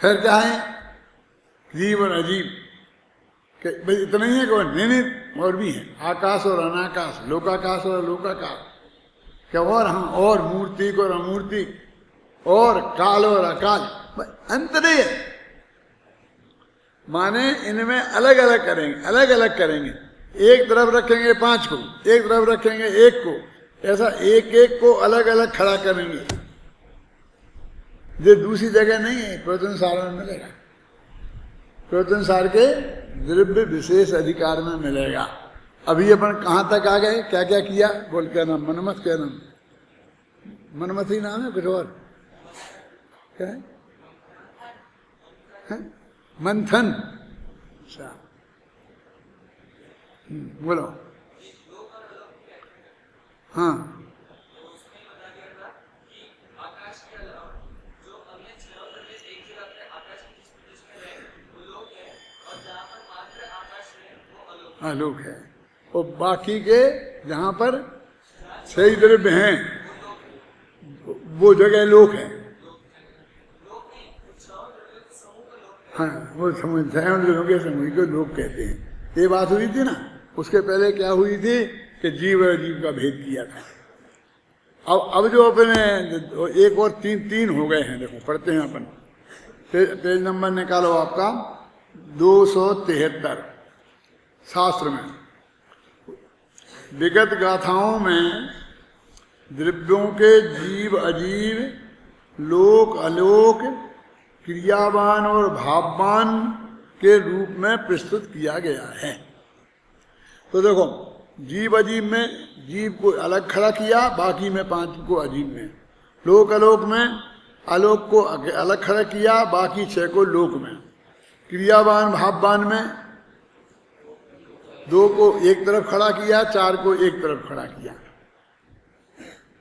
[SPEAKER 1] फिर क्या है? जीव और अजीव। भाई इतना ही है कि नहीं, और भी है, आकाश और अनाकाश, लोकाकाश और लोकाकाश। क्या? और हाँ, और मूर्तिक और अमूर्तिक, और काल और अकाल। अंतर है, माने इनमें अलग अलग करेंगे, अलग अलग करेंगे। एक तरफ रखेंगे 5 को, एक तरफ रखेंगे 1 को, ऐसा एक एक को अलग अलग खड़ा करेंगे। जो दूसरी जगह नहीं है, प्रवचन सार में मिलेगा। प्रवचन सार के द्रव्य विशेष अधिकार में मिलेगा। अभी अपन कहाँ तक आ गए? क्या क्या किया? बोल क्या नाम? मनमथ। क्या नाम? मनमथ ही नाम है, कुछ और क्या है? मंथन। अच्छा, बोलो। हाँ, आलोक है, और बाकी के जहां पर 6 द्रव्य हैं वो जगह लोक है। हाँ, वो समूह के समूह को लोक कहते हैं। ये बात हुई थी ना। उसके पहले क्या हुई थी कि जीव और जीव का भेद किया था। अब जो अपने 1 और 3 हो गए हैं। देखो पढ़ते हैं अपन। पेज नंबर निकालो आपका 273 शास्त्र में। विगत गाथाओं में द्रव्यों के जीव अजीव, लोक अलोक, क्रियावान और भाववान के रूप में प्रस्तुत किया गया है। तो देखो, जीव अजीब में जीव को अलग खड़ा किया, बाकी में 5 को अजीब में। लोक अलोक में आलोक को अलग खड़ा किया, बाकी 6 को लोक में। क्रियावान भाववान में 2 को एक तरफ खड़ा किया, 4 को एक तरफ खड़ा किया।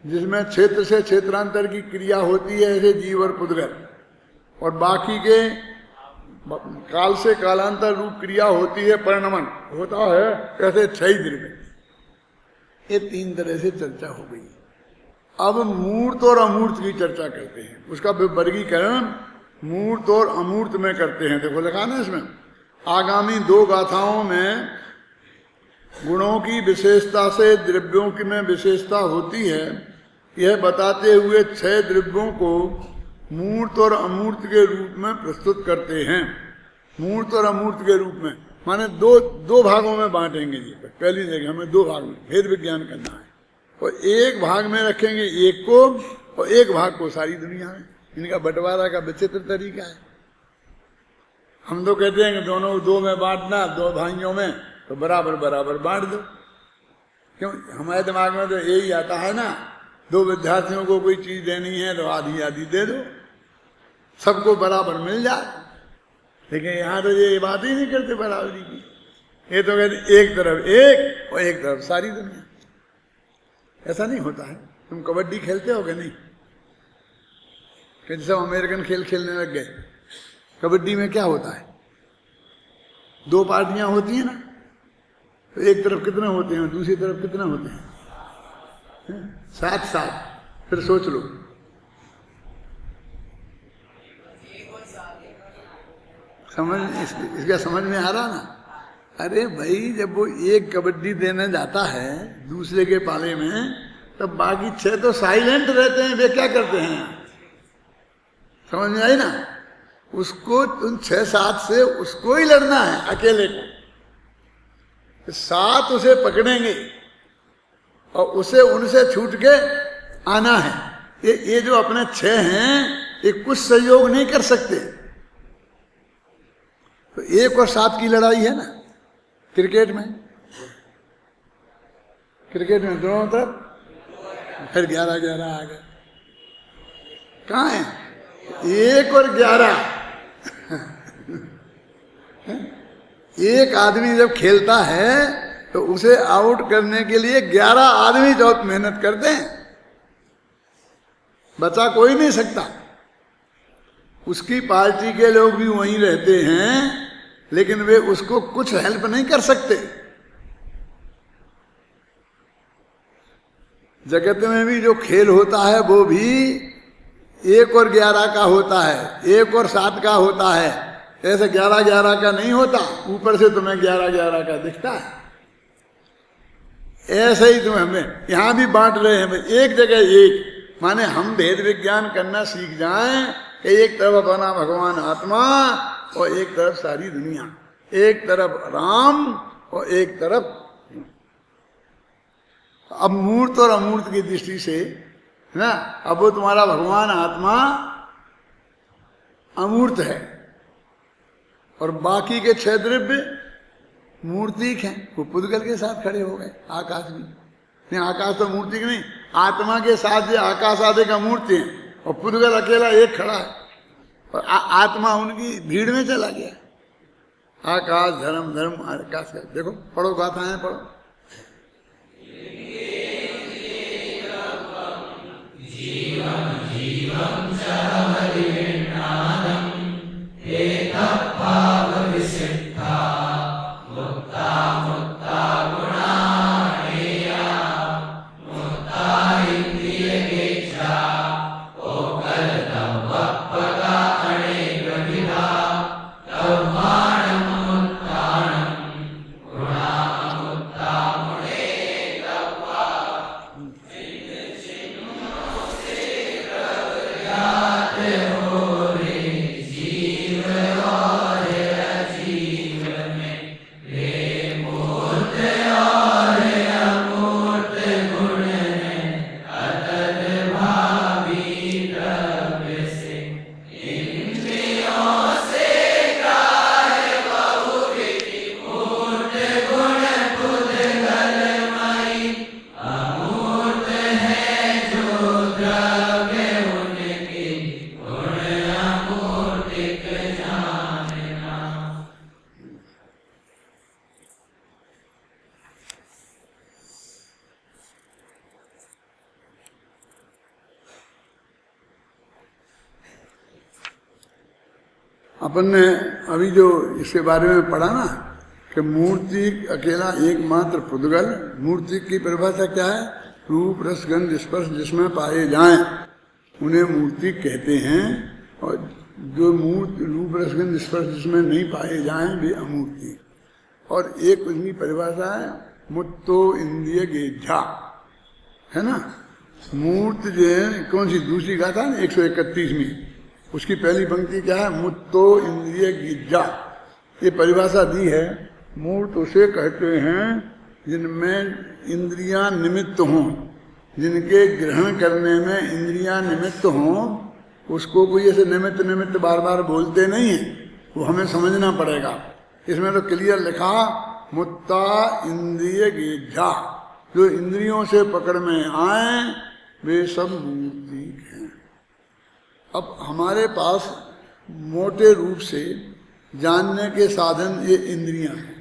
[SPEAKER 1] जिसमें क्षेत्र से क्षेत्रांतर की क्रिया होती है, ऐसे जीव और पुद्गल, और बाकी के काल से कालांतर रूप क्रिया होती है, परिणमन होता है, ऐसे 6 द्रव्य। ये 3 तरह से चर्चा हो गई। अब मूर्त और अमूर्त की चर्चा करते हैं। उसका वर्गीकरण मूर्त और अमूर्त में करते हैं। देखो लिखा ना इसमें, आगामी 2 गाथाओं में गुणों की विशेषता से द्रव्यों की में विशेषता होती है, यह बताते हुए 6 द्रव्यों को मूर्त और अमूर्त के रूप में प्रस्तुत करते हैं। मूर्त और अमूर्त के रूप में माने दो भागों में बांटेंगे जी। पहली जगह हमें 2 भाग में भेद विज्ञान करना है, और एक भाग में रखेंगे एक को, और एक भाग को सारी दुनिया में। इनका बंटवारा का विचित्र तरीका है। हम तो कहते हैं कि दोनों 2 में बांटना, 2 भाइयों में, तो बराबर बराबर बांट दो। क्यों? हमारे दिमाग में तो यही आता है ना, 2 विद्यार्थियों को कोई चीज देनी है तो आधी आधी दे दो, सबको बराबर मिल जाए। लेकिन यहाँ तो ये बात ही नहीं करते बराबरी की। ये तो कहते एक तरफ एक और एक तरफ सारी दुनिया। ऐसा नहीं होता है। तुम कबड्डी खेलते हो कि नहीं? कि सब अमेरिकन खेल खेलने लग गए। कबड्डी में क्या होता है? 2 पार्टियां होती हैं ना, तो एक तरफ कितने होते हैं, दूसरी तरफ कितने होते हैं? 7-7। फिर सोच लो, इसका समझ में आ रहा ना? अरे भाई, जब वो एक कबड्डी देने जाता है दूसरे के पाले में, तब बाकी 6 तो साइलेंट रहते हैं। वे क्या करते हैं? समझ में आई ना? उसको उन 6-7 से उसको ही लड़ना है, अकेले को। 7 उसे पकड़ेंगे और उसे उनसे छूट के आना है। ये जो अपने 6 हैं, ये कुछ सहयोग नहीं कर सकते। तो 1 और 7 की लड़ाई है ना क्रिकेट में। क्रिकेट में दोनों तरफ, फिर 11-11 आ गए। कहाँ है? 1 और 11। एक आदमी जब खेलता है तो उसे आउट करने के लिए 11 आदमी बहुत मेहनत करते हैं। बचा कोई नहीं सकता। उसकी पार्टी के लोग भी वहीं रहते हैं, लेकिन वे उसको कुछ हेल्प नहीं कर सकते। जगत में भी जो खेल होता है वो भी 1 और 11 का होता है, 1 और 7 का होता है। ऐसे 11-11 का नहीं होता। ऊपर से तुम्हें 11-11 का दिखता है। ऐसे ही तुम्हें हमें यहां भी बांट रहे हैं। एक जगह एक, माने हम भेद विज्ञान करना सीख जाएं कि एक तरफ अपना भगवान आत्मा और एक तरफ सारी दुनिया, एक तरफ राम और एक तरफ। अब मूर्त और अमूर्त की दृष्टि से ना, अब वो तुम्हारा भगवान आत्मा अमूर्त है और बाकी के 6 द्रव्य मूर्तिक हैं। वो पुद्गल के साथ खड़े हो गए। आकाश भी नहीं, आकाश तो मूर्तिक नहीं, आत्मा के साथ जो आकाश आदि का मूर्ति है, और पुद्गल अकेला एक खड़ा है, और आत्मा उनकी भीड़ में चला गया। आकाश धर्म धर्म आकाश का। देखो, पढ़ो गाथाएं पढ़ो।
[SPEAKER 2] हो
[SPEAKER 1] अपन ने अभी जो इसके बारे में पढ़ा ना कि मूर्ति अकेला एकमात्र पुद्गल, मूर्ति की परिभाषा क्या है? रूप रस गंध स्पर्श जिसमें पाए जाएं उन्हें मूर्ति कहते हैं, और जो मूर्ति रूप रस गंध स्पर्श जिसमें नहीं पाए जाएं वे अमूर्ति। और एक उसकी परिभाषा है मुत्तो इंद्रिय गेझा, है ना। मूर्त जो है कौन सी दूसरी गाथा ना 131वीं, उसकी पहली पंक्ति क्या है? मुत्तो इंद्रिय गिज्जा। ये परिभाषा दी है। मूर्त उसे कहते हैं जिनमें इंद्रियां निमित्त हों, जिनके ग्रहण करने में इंद्रियां निमित्त हों। उसको कोई ऐसे निमित्त निमित्त बार बार बोलते नहीं है, वो हमें समझना पड़ेगा। इसमें तो क्लियर लिखा मुत्ता इंद्रिय गिज्जा, जो इंद्रियों से पकड़ में आए वे सब मूर्ति हैं। अब हमारे पास मोटे रूप से जानने के साधन ये इंद्रियां हैं।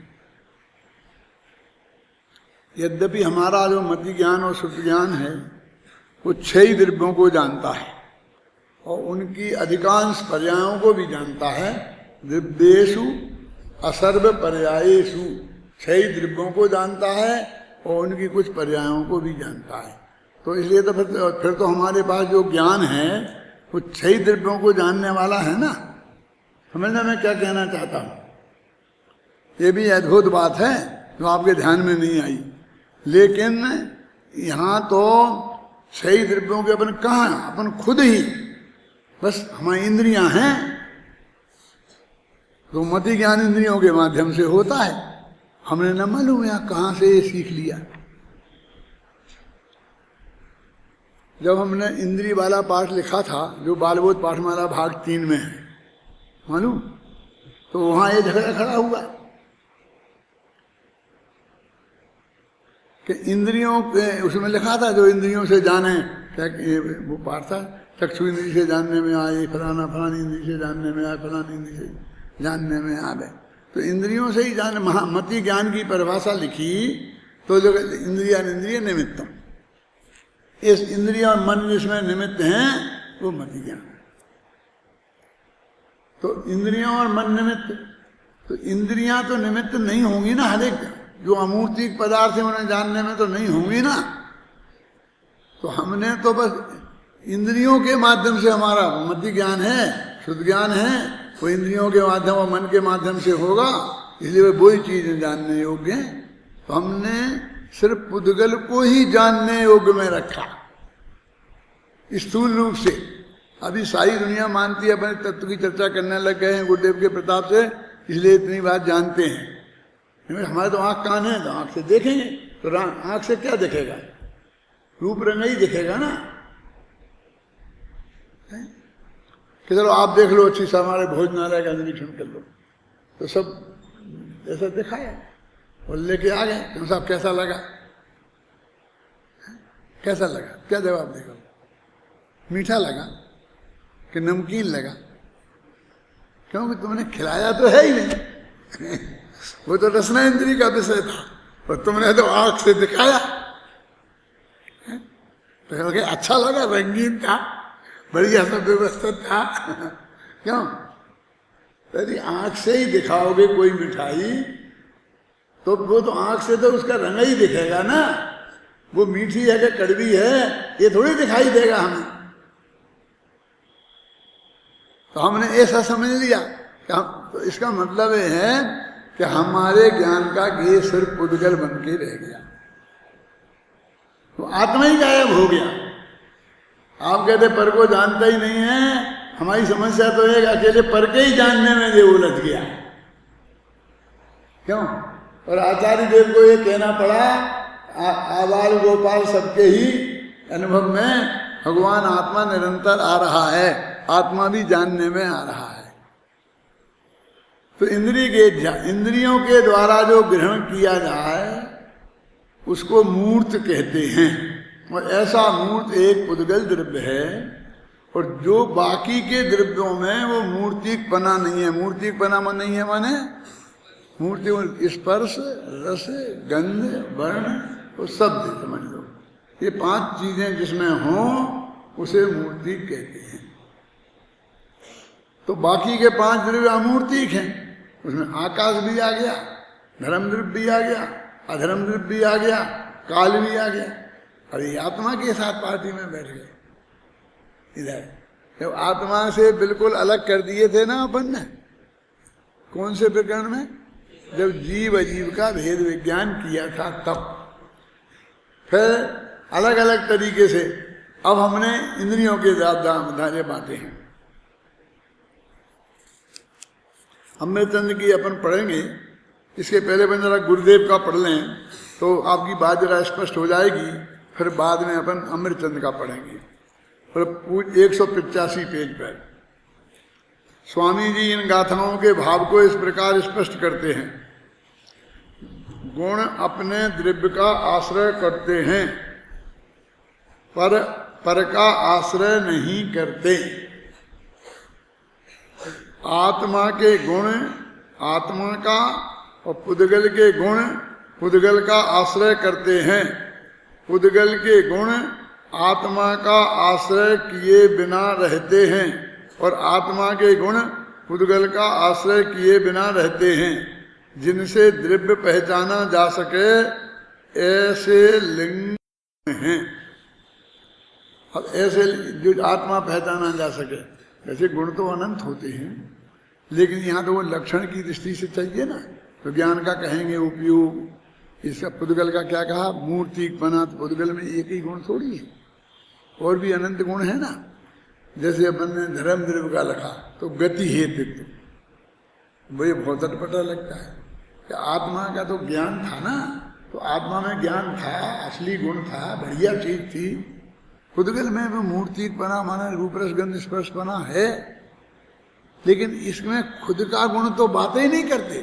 [SPEAKER 1] यद्यपि हमारा जो मति ज्ञान और शुद्ध ज्ञान है वो 6 द्रव्यों को जानता है और उनकी अधिकांश पर्यायों को भी जानता है। द्रव्येषु असर्व पर्यायेषु, 6 द्रव्यों को जानता है और उनकी कुछ पर्यायों को भी जानता है। तो इसलिए तो फिर तो हमारे पास जो ज्ञान है वो 6 द्रव्यों को जानने वाला है ना। समझना मैं क्या कहना चाहता हूं। ये भी अद्भुत बात है जो आपके ध्यान में नहीं आई। लेकिन यहाँ तो 6 द्रव्यों के अपन कहाँ, अपन खुद ही बस हमारी इंद्रियां हैं। तो मति ज्ञान इंद्रियों के माध्यम से होता है। हमने न मालूम यहाँ कहाँ से ये सीख लिया। जब हमने इंद्रिय वाला पाठ लिखा था जो बालबोध पाठमाला भाग 3 में है, मालूम, तो वहां ये झगड़ा खड़ा हुआ कि इंद्रियों के उसमें लिखा था जो इंद्रियों से जाने, क्या वो पाठ था, चक्षु इंद्रिय से जानने में आए, फलाना फलानी इंद्रिय से जानने में आए, फलानी इंद्रिय से जानने में आवे। तो इंद्रियों से ही जान, मति ज्ञान की परिभाषा लिखी तो जो इंद्रिया इंद्रिय निमित्तम, इस इंद्रिय और मन जिसमें निमित्त हैं वो मति ज्ञान। तो इंद्रियों और मन निमित्त, तो इंद्रियां तो निमित्त नहीं होंगी ना, हर एक जो अमूर्तिक पदार्थ है उन्हें जानने में तो नहीं होंगी ना। तो हमने तो बस इंद्रियों के माध्यम से हमारा मति ज्ञान है, शुद्ध ज्ञान है, वो इंद्रियों के माध्यम और मन के माध्यम से होगा, इसलिए वही चीज जानने योग्य है। तो हमने सिर्फ पुद्गल को ही जानने योग्य में रखा स्थूल रूप से। अभी सारी दुनिया मानती है, अपने तत्व की चर्चा करने लग गए हैं गुरुदेव के प्रताप से, इसलिए इतनी बात जानते हैं। हमारे तो आंख कान है, तो आंख से देखेंगे, तो आंख से क्या दिखेगा? रूप रंग ही दिखेगा ना। कि चलो आप देख लो, अच्छी सा हमारे भोजनालय का निरीक्षण कर लो, तो सब ऐसा दिखाया और लेके आ गए। तुम साहब कैसा लगा? कैसा लगा? क्या जवाब देगा? मीठा लगा कि नमकीन लगा? क्योंकि तुमने खिलाया तो है ही नहीं वो तो रसना इंद्री का विषय था, और तुमने तो आंख से दिखाया। तो अच्छा लगा, रंगीन था, बढ़िया सा व्यवस्थित था क्यों? यदि आंख से ही दिखाओगे कोई मिठाई तो वो तो आंख से तो उसका रंग ही दिखेगा ना। वो मीठी है कि कड़वी है ये थोड़ी दिखाई देगा हमें। तो हमने ऐसा समझ लिया कि तो इसका मतलब ये है कि हमारे ज्ञान का ये सिर्फ पुद्गल बन के रह गया, तो आत्मा ही गायब हो गया। आप कहते पर को जानता ही नहीं है, हमारी समस्या तो है अकेले पर के ही जानने में ये उलझ गया। क्यों? और आचार्य देव को ये कहना पड़ा, आबाल गोपाल सबके ही अनुभव में भगवान आत्मा निरंतर आ रहा है, आत्मा भी जानने में आ रहा है। तो इंद्रियों के द्वारा जो ग्रहण किया जाए उसको मूर्त कहते हैं। और ऐसा मूर्त एक पुद्गल द्रव्य है, और जो बाकी के द्रव्यों में वो मूर्तिक पना नहीं है। मूर्तिक पना में नहीं है माने मूर्ति स्पर्श, रस, गंध, वर्ण और शब्द, समझ लो ये 5 चीजें जिसमें हों उसे मूर्ति कहते हैं। तो बाकी के 5 द्रव्य अमूर्तिक हैं, उसमें आकाश भी आ गया, धर्म द्रव्य भी आ गया, अधर्म द्रव्य भी आ गया, काल भी आ गया। अरे आत्मा के साथ पार्टी में बैठ गए। इधर जब आत्मा से बिल्कुल अलग कर दिए थे ना अपन ने, कौन से प्रकरण में, जब जीव अजीव का भेद विज्ञान किया था तब, फिर अलग अलग तरीके से अब हमने इंद्रियों के दायरे बांटे हैं। अमृतचंद की अपन पढ़ेंगे, इसके पहले अपन जरा गुरुदेव का पढ़ लें तो आपकी बात जरा स्पष्ट हो जाएगी। फिर बाद में अपन अमृतचंद का पढ़ेंगे। और 185 पेज पर स्वामी जी इन गाथाओं के भाव को इस प्रकार स्पष्ट करते हैं। गुण अपने द्रव्य का आश्रय करते हैं, पर का आश्रय नहीं करते। आत्मा के गुण आत्मा का और पुद्गल के गुण पुद्गल का आश्रय करते हैं। पुद्गल के गुण आत्मा का आश्रय किए बिना रहते हैं और आत्मा के गुण पुद्गल का आश्रय किए बिना रहते हैं। जिनसे द्रव्य पहचाना जा सके ऐसे लिंग हैं। अब ऐसे जो आत्मा पहचाना जा सके, ऐसे गुण तो अनंत होते हैं, लेकिन यहाँ तो वो लक्षण की दृष्टि से चाहिए ना। तो ज्ञान का कहेंगे उपयोग, इसका पुद्गल का क्या कहा, मूर्तिकपना। तो पुद्गल में एक ही गुण थोड़ी है, और भी अनंत गुण है ना। जैसे अपन ने धर्म द्रव्य का लिखा तो गति हेतुत्व, वही बहुत अटपटा लगता है कि आत्मा का तो ज्ञान था ना, तो आत्मा में ज्ञान था, असली गुण था, बढ़िया चीज थी। पुद्गल में भी मूर्तिकपना माना रूप रस गंध स्पर्शपना है, लेकिन इसमें खुद का गुण तो बातें ही नहीं करते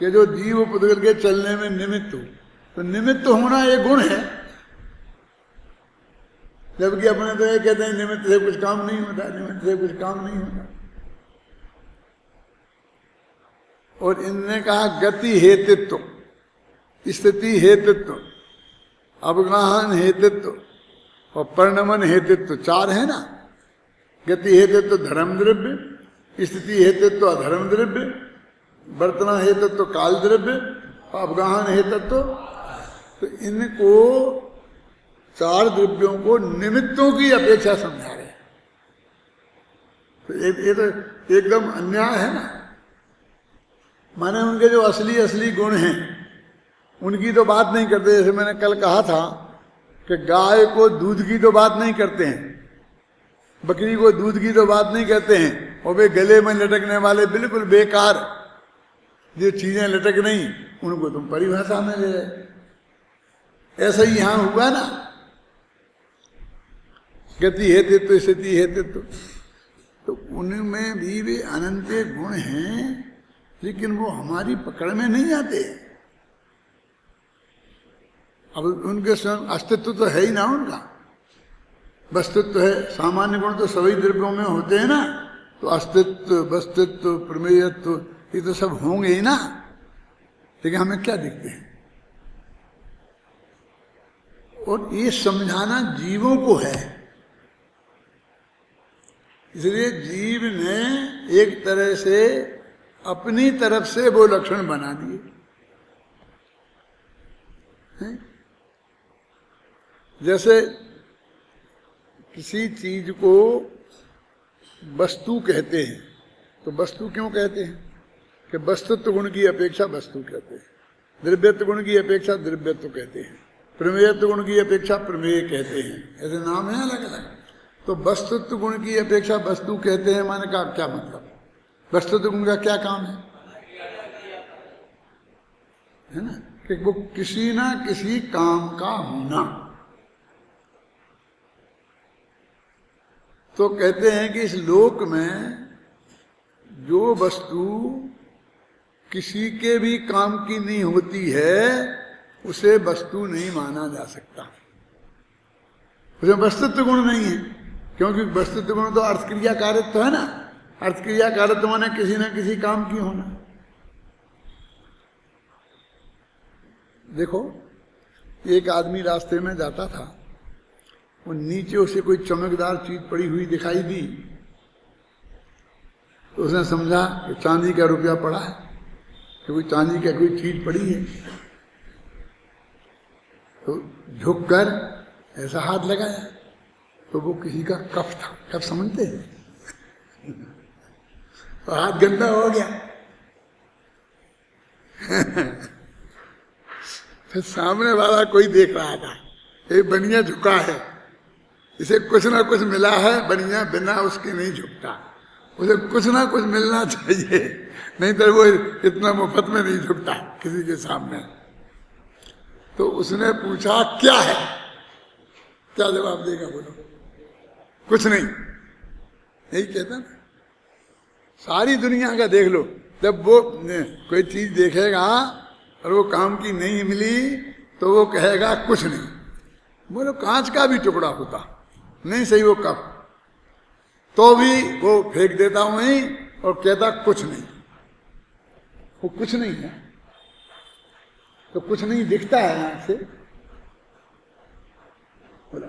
[SPEAKER 1] कि जो जीव पुद्गल के चलने में निमित्त हो। तो निमित्त होना एक गुण है, जबकि अपने तो ये कहते हैं निमित्त से कुछ काम नहीं होता, निमित्त से कुछ काम नहीं होता। और इनने कहा गति हेतुत्व, स्थिति हेतुत्व, अवगाहन हेतुत्व और परिणमन हेतुत्व, 4 है ना। गति हेतुत्व धर्म द्रव्य, स्थिति हेतुत्व अधर्म द्रव्य, वर्तना हेतुत्व काल द्रव्य, अवगाहन हेतुत्व। तो इनको 4 द्रव्यों को निमित्तों की अपेक्षा समझा रहे। तो ये तो एकदम अन्याय है ना। माने उनके जो असली गुण हैं उनकी तो बात नहीं करते। जैसे मैंने कल कहा था कि गाय को दूध की तो बात नहीं करते हैं, बकरी को दूध की तो बात नहीं करते हैं, और वे गले में लटकने वाले बिल्कुल बेकार जो चीजें लटक नहीं, उनको तुम परिभाषा में ले रहे। ऐसा ही यहां हुआ ना, गति हेतुत्व स्थिति हेतुत्व। तो उनमें भी वे अनंत गुण हैं, लेकिन वो हमारी पकड़ में नहीं आते। अब उनके स्वयं अस्तित्व तो है ही ना, उनका वस्तुत्व है। सामान्य गुण तो सभी द्रव्यों में होते हैं ना, तो अस्तित्व वस्तुत्व प्रमेयत्व ये तो सब होंगे ही ना, लेकिन हमें क्या दिखते हैं। और ये समझाना जीवों को है, इसलिए जीव ने एक तरह से अपनी तरफ से वो लक्षण बना दिए। जैसे किसी चीज को वस्तु कहते हैं, तो वस्तु क्यों कहते हैं कि वस्तुत्व गुण की अपेक्षा वस्तु कहते हैं, द्रव्यत्व गुण की अपेक्षा द्रव्यत्व कहते हैं, प्रमेयत्व गुण की अपेक्षा प्रमेय कहते हैं। ऐसे नाम है अलग अलग। तो वस्तुत्व गुण की अपेक्षा वस्तु कहते हैं, माने का क्या मतलब, वस्तुत्व गुण का क्या काम है ना, कि वो किसी ना किसी काम का होना। तो कहते हैं कि इस लोक में जो वस्तु किसी के भी काम की नहीं होती है उसे वस्तु नहीं माना जा सकता, उसे वस्तुत्व गुण नहीं है। क्योंकि वस्तुत्व गुण तो अर्थक्रिया कारित्व है ना, अर्थक्रिया कारित्व माने किसी न किसी काम की होना। देखो, एक आदमी रास्ते में जाता था, वो नीचे उसे कोई चमकदार चीज पड़ी हुई दिखाई दी तो उसने समझा कि चांदी का रुपया पड़ा है, कि कोई चांदी का कोई चीज पड़ी है। तो झुककर ऐसा हाथ लगाया तो वो किसी का कफ था। कफ समझते हैं? तो हाथ गंदा हो गया। फिर सामने वाला कोई देख रहा था, ये बनिया झुका है, इसे कुछ ना कुछ मिला है, बनिया बिना उसके नहीं झुकता, उसे कुछ ना कुछ मिलना चाहिए, नहीं तो वो इतना मुफ्त में नहीं झुकता किसी के सामने। तो उसने पूछा क्या है? क्या जवाब देगा बोलो? कुछ नहीं, यही कहता ना। सारी दुनिया का देख लो, जब वो कोई चीज देखेगा और वो काम की नहीं मिली तो वो कहेगा कुछ नहीं। बोलो कांच का भी टुकड़ा होता नहीं सही वो कप, तो भी वो फेंक देता वहीं और कहता कुछ नहीं। वो कुछ नहीं है तो कुछ नहीं दिखता है आंख से। बोला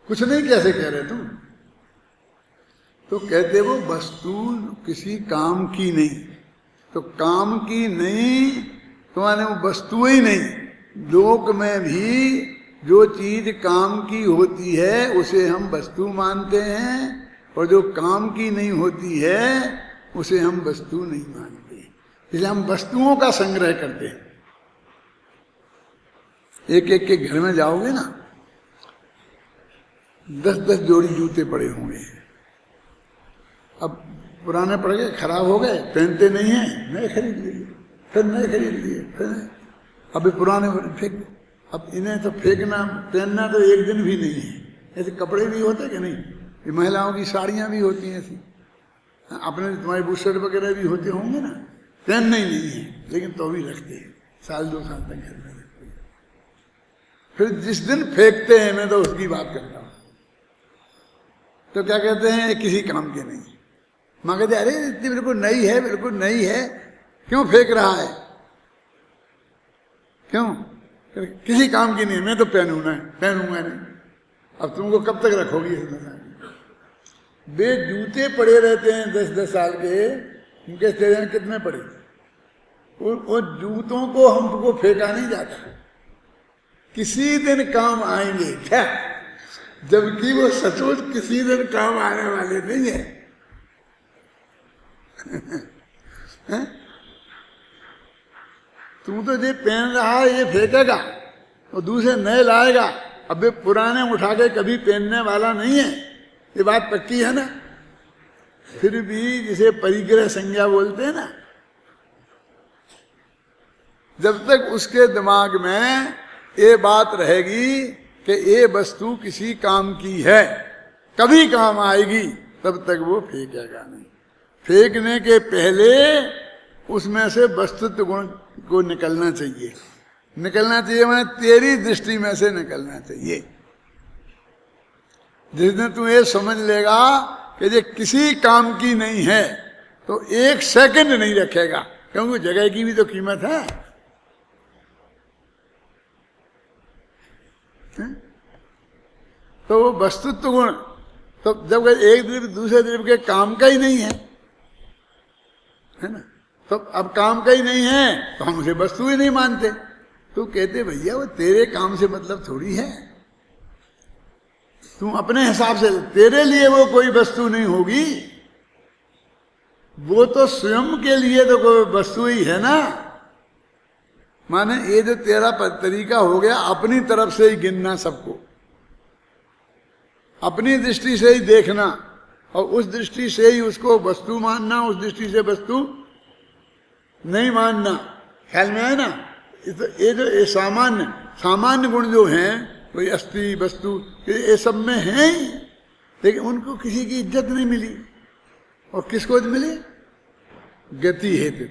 [SPEAKER 1] कुछ नहीं कैसे कह रहे तुम? तो कहते वो वस्तु किसी काम की नहीं, तो काम की नहीं तो माने वो वस्तु ही नहीं। लोक में भी जो चीज काम की होती है उसे हम वस्तु मानते हैं, और जो काम की नहीं होती है उसे हम वस्तु नहीं मानते। इसलिए हम वस्तुओं का संग्रह करते हैं। एक एक के घर में जाओगे ना, 10-10 जोड़ी जूते पड़े होंगे। अब पुराने पड़ गए, खराब हो गए, पहनते नहीं है, नए खरीद लिए, फिर नए खरीद लिए, फिर अभी पुराने फेंक। अब इन्हें तो फेंकना पहनना तो एक दिन भी नहीं है। ऐसे कपड़े भी होते कि नहीं? ये महिलाओं की साड़ियां भी होती हैं ऐसी, अपने तुम्हारे बुशर्ट वगैरह भी होते होंगे ना, पहनना ही नहीं है लेकिन तो भी रखते हैं, 1-2 साल तक घर में रखते हैं। फिर जिस दिन फेंकते हैं, मैं तो उसकी बात करता हूँ, तो क्या कहते हैं ये किसी काम के नहीं। माँ कहते अरे इतनी बिल्कुल नई है, बिल्कुल नई है, क्यों फेंक रहा है? क्यों? किसी काम की नहीं, मैं तो पहनूंगा नहीं। अब तुमको कब तक रखोगी? वे जूते पड़े रहते हैं 10-10 साल के, उनके तेरे कितने पड़े? वो जूतों को हमको फेंका नहीं जाता, किसी दिन काम आएंगे क्या? जबकि वो सचमुच किसी दिन काम आने वाले नहीं है। तू तो ये पहन रहा है, ये फेंकेगा और दूसरे नए लाएगा, अब ये पुराने उठा के कभी पहनने वाला नहीं है। ये बात पक्की है ना? फिर भी जिसे परिग्रह संज्ञा बोलते हैं ना, जब तक उसके दिमाग में ये बात रहेगी कि ये वस्तु किसी काम की है, कभी काम आएगी, तब तक वो फेंकेगा नहीं। फेंकने के पहले उसमें से वस्तुत्व गुण को निकलना चाहिए। निकलना चाहिए माने तेरी दृष्टि में से निकलना चाहिए। जिस दिन तू ये समझ लेगा कि ये किसी काम की नहीं है, तो 1 सेकंड नहीं रखेगा, क्योंकि जगह की भी तो कीमत है। तो वो वस्तुत्व गुण तो जब एक द्रव्य दूसरे द्रव्य के काम का ही नहीं है ना, तो अब काम का ही नहीं है तो हम उसे वस्तु ही नहीं मानते। तो कहते भैया वो तेरे काम से मतलब थोड़ी है, तुम अपने हिसाब से, तेरे लिए वो कोई वस्तु नहीं होगी, वो तो स्वयं के लिए तो कोई वस्तु ही है ना। माने ये जो तेरा तरीका हो गया अपनी तरफ से ही गिनना सबको, अपनी दृष्टि से ही देखना, और उस दृष्टि से ही उसको वस्तु मानना, उस दृष्टि से वस्तु नहीं मानना। ख्याल में है ना? ये जो ये सामान्य गुण जो हैं, कोई अस्थि वस्तु, ये सब में हैं ही, लेकिन उनको किसी की इज्जत नहीं मिली। और किसको मिली? गति हेतु।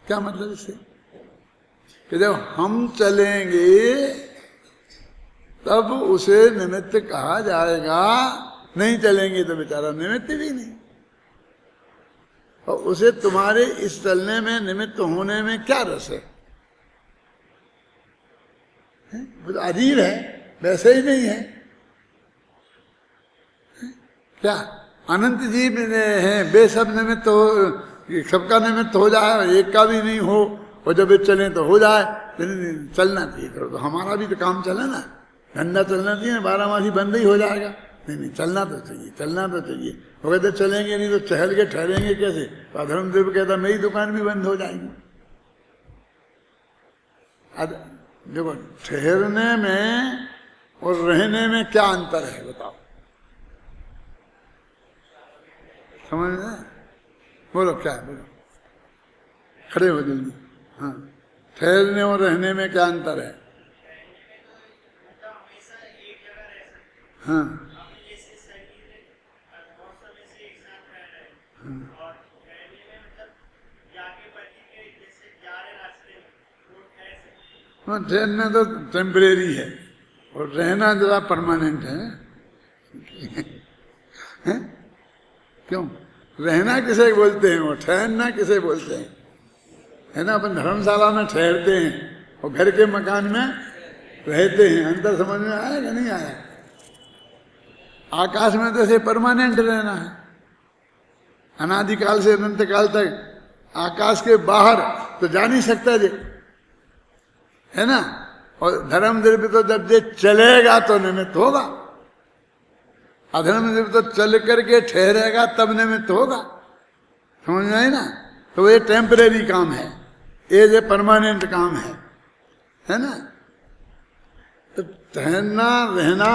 [SPEAKER 1] क्या मतलब इससे? कि जब हम चलेंगे तब उसे निमित्त कहा जाएगा, नहीं चलेंगे तो बेचारा निमित्त भी नहीं। और उसे तुम्हारे इस चलने में निमित्त होने में क्या रस है? वो तो अजीब है। वैसे ही नहीं है। क्या अनंत जीव हैं, बेसब निमित्त हो, सबका निमित्त हो जाए, एक का भी नहीं हो, और जब ये चले तो हो जाए। चलना चाहिए तो हमारा भी तो काम चले ना, धंधा चलना चाहिए ना, 12 मासी बंद ही हो जाएगा। नहीं, चलना तो चाहिए, चलना तो चाहिए। वो कहते चलेंगे नहीं तो चहल के ठहरेंगे कैसे? तो धर्मदेव कहता मेरी दुकान भी बंद हो जाएगी। देखो, ठहरने में और रहने में क्या अंतर है बताओ, समझ में? बोलो क्या है, बोलो, खड़े हो जल्दी। हाँ, ठहरने और रहने में क्या अंतर है? हाँ, हाँ, ठहरना तो टेम्परेरी है और रहना जरा परमानेंट है। क्यों? रहना किसे बोलते हैं और ठहरना किसे बोलते हैं? है ना, अपन धर्मशाला में ठहरते हैं और घर के मकान में रहते हैं। अंतर समझ में आया कि नहीं आया? आकाश में तो ऐसे परमानेंट रहना है, अनादिकाल से अनंत काल तक आकाश के बाहर तो जा नहीं सकता जी, है ना। और धर्म द्रव्य तो जब ये चलेगा तो निमित्त होगा, अधर्म द्रव्य तो चल करके ठहरेगा तब निमित्त होगा। समझ में आई ना? तो ये टेम्परेरी काम है, ये परमानेंट काम है ना। तो ठहरना, रहना,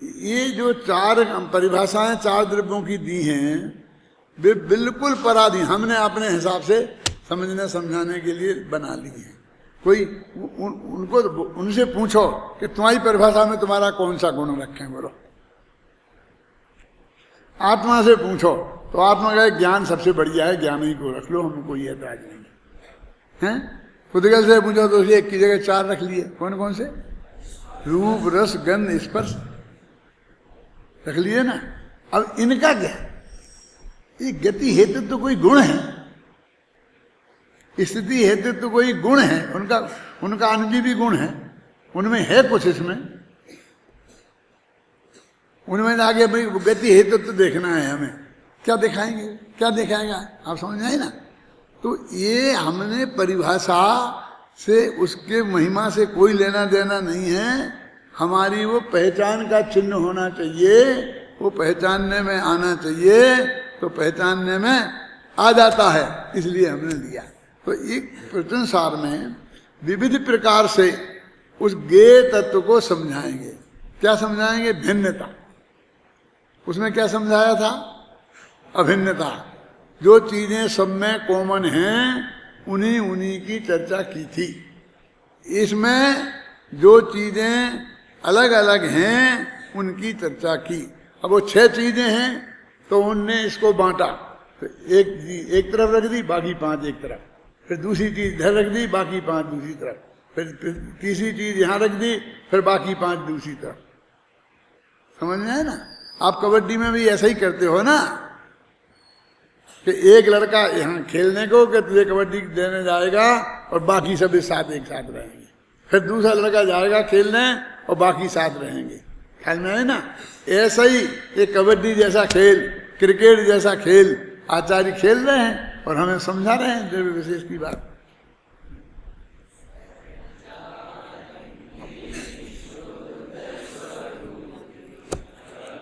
[SPEAKER 1] ये जो 4 परिभाषाएं 4 द्रव्यों की दी हैं, वे बिल्कुल पराधी हमने अपने हिसाब से समझने समझाने के लिए बना ली है। कोई उनको उनसे पूछो कि तुम्हारी परिभाषा में तुम्हारा कौन सा गुण रखें, बोलो। आत्मा से पूछो तो आत्मा का ज्ञान सबसे बढ़िया है, ज्ञान ही को रख लो, हमें कोई ऐतराज नहीं है। खुदगल से पूछो तो एक की जगह 4 रख लिए, कौन कौन से? रूप, रस, गंध, स्पर्श रख लिए ना। अब इनका क्या? ये गति हेतु तो कोई गुण है, स्थिति हेतु तो कोई गुण है, उनका अनुजीवी गुण है, उनमें है कुछ, इसमें उनमें आगे भाई गति हेतु तो देखना है हमें, क्या दिखाएंगे, क्या दिखाएगा, आप समझ आए ना। तो ये हमने परिभाषा से उसके महिमा से कोई लेना देना नहीं है, हमारी वो पहचान का चिन्ह होना चाहिए, वो पहचानने में आना चाहिए, तो पहचानने में आ जाता है, इसलिए हमने लिया। तो एक प्रश्न सार में विविध प्रकार से उस ज्ञेय तत्व को समझाएंगे। क्या समझाएंगे? भिन्नता। उसमें क्या समझाया था? अभिन्नता। जो चीजें सब में कॉमन हैं उन्हीं की चर्चा की थी। इसमें जो चीजें अलग अलग हैं उनकी चर्चा की। अब वो 6 चीजें हैं तो उनने इसको बांटा, तो एक तरफ रख दी, बाकी 5 एक तरफ, फिर दूसरी चीज इधर रख दी, बाकी 5 दूसरी तरफ, फिर तीसरी चीज यहाँ रख दी, फिर बाकी 5 दूसरी तरफ। समझ में आया ना? आप कबड्डी में भी ऐसा ही करते हो ना, कि एक लड़का यहाँ खेलने को कि तुझे कबड्डी देने जाएगा और बाकी सभी साथ एक साथ रहेंगे, फिर दूसरा लड़का जाएगा खेलने और बाकी साथ रहेंगे। ख्याल में है ना? ऐसा ही ये कबड्डी जैसा खेल, क्रिकेट जैसा खेल आचार्य खेल रहे हैं और हमें समझा रहे हैं द्रव्य विशेष की बात।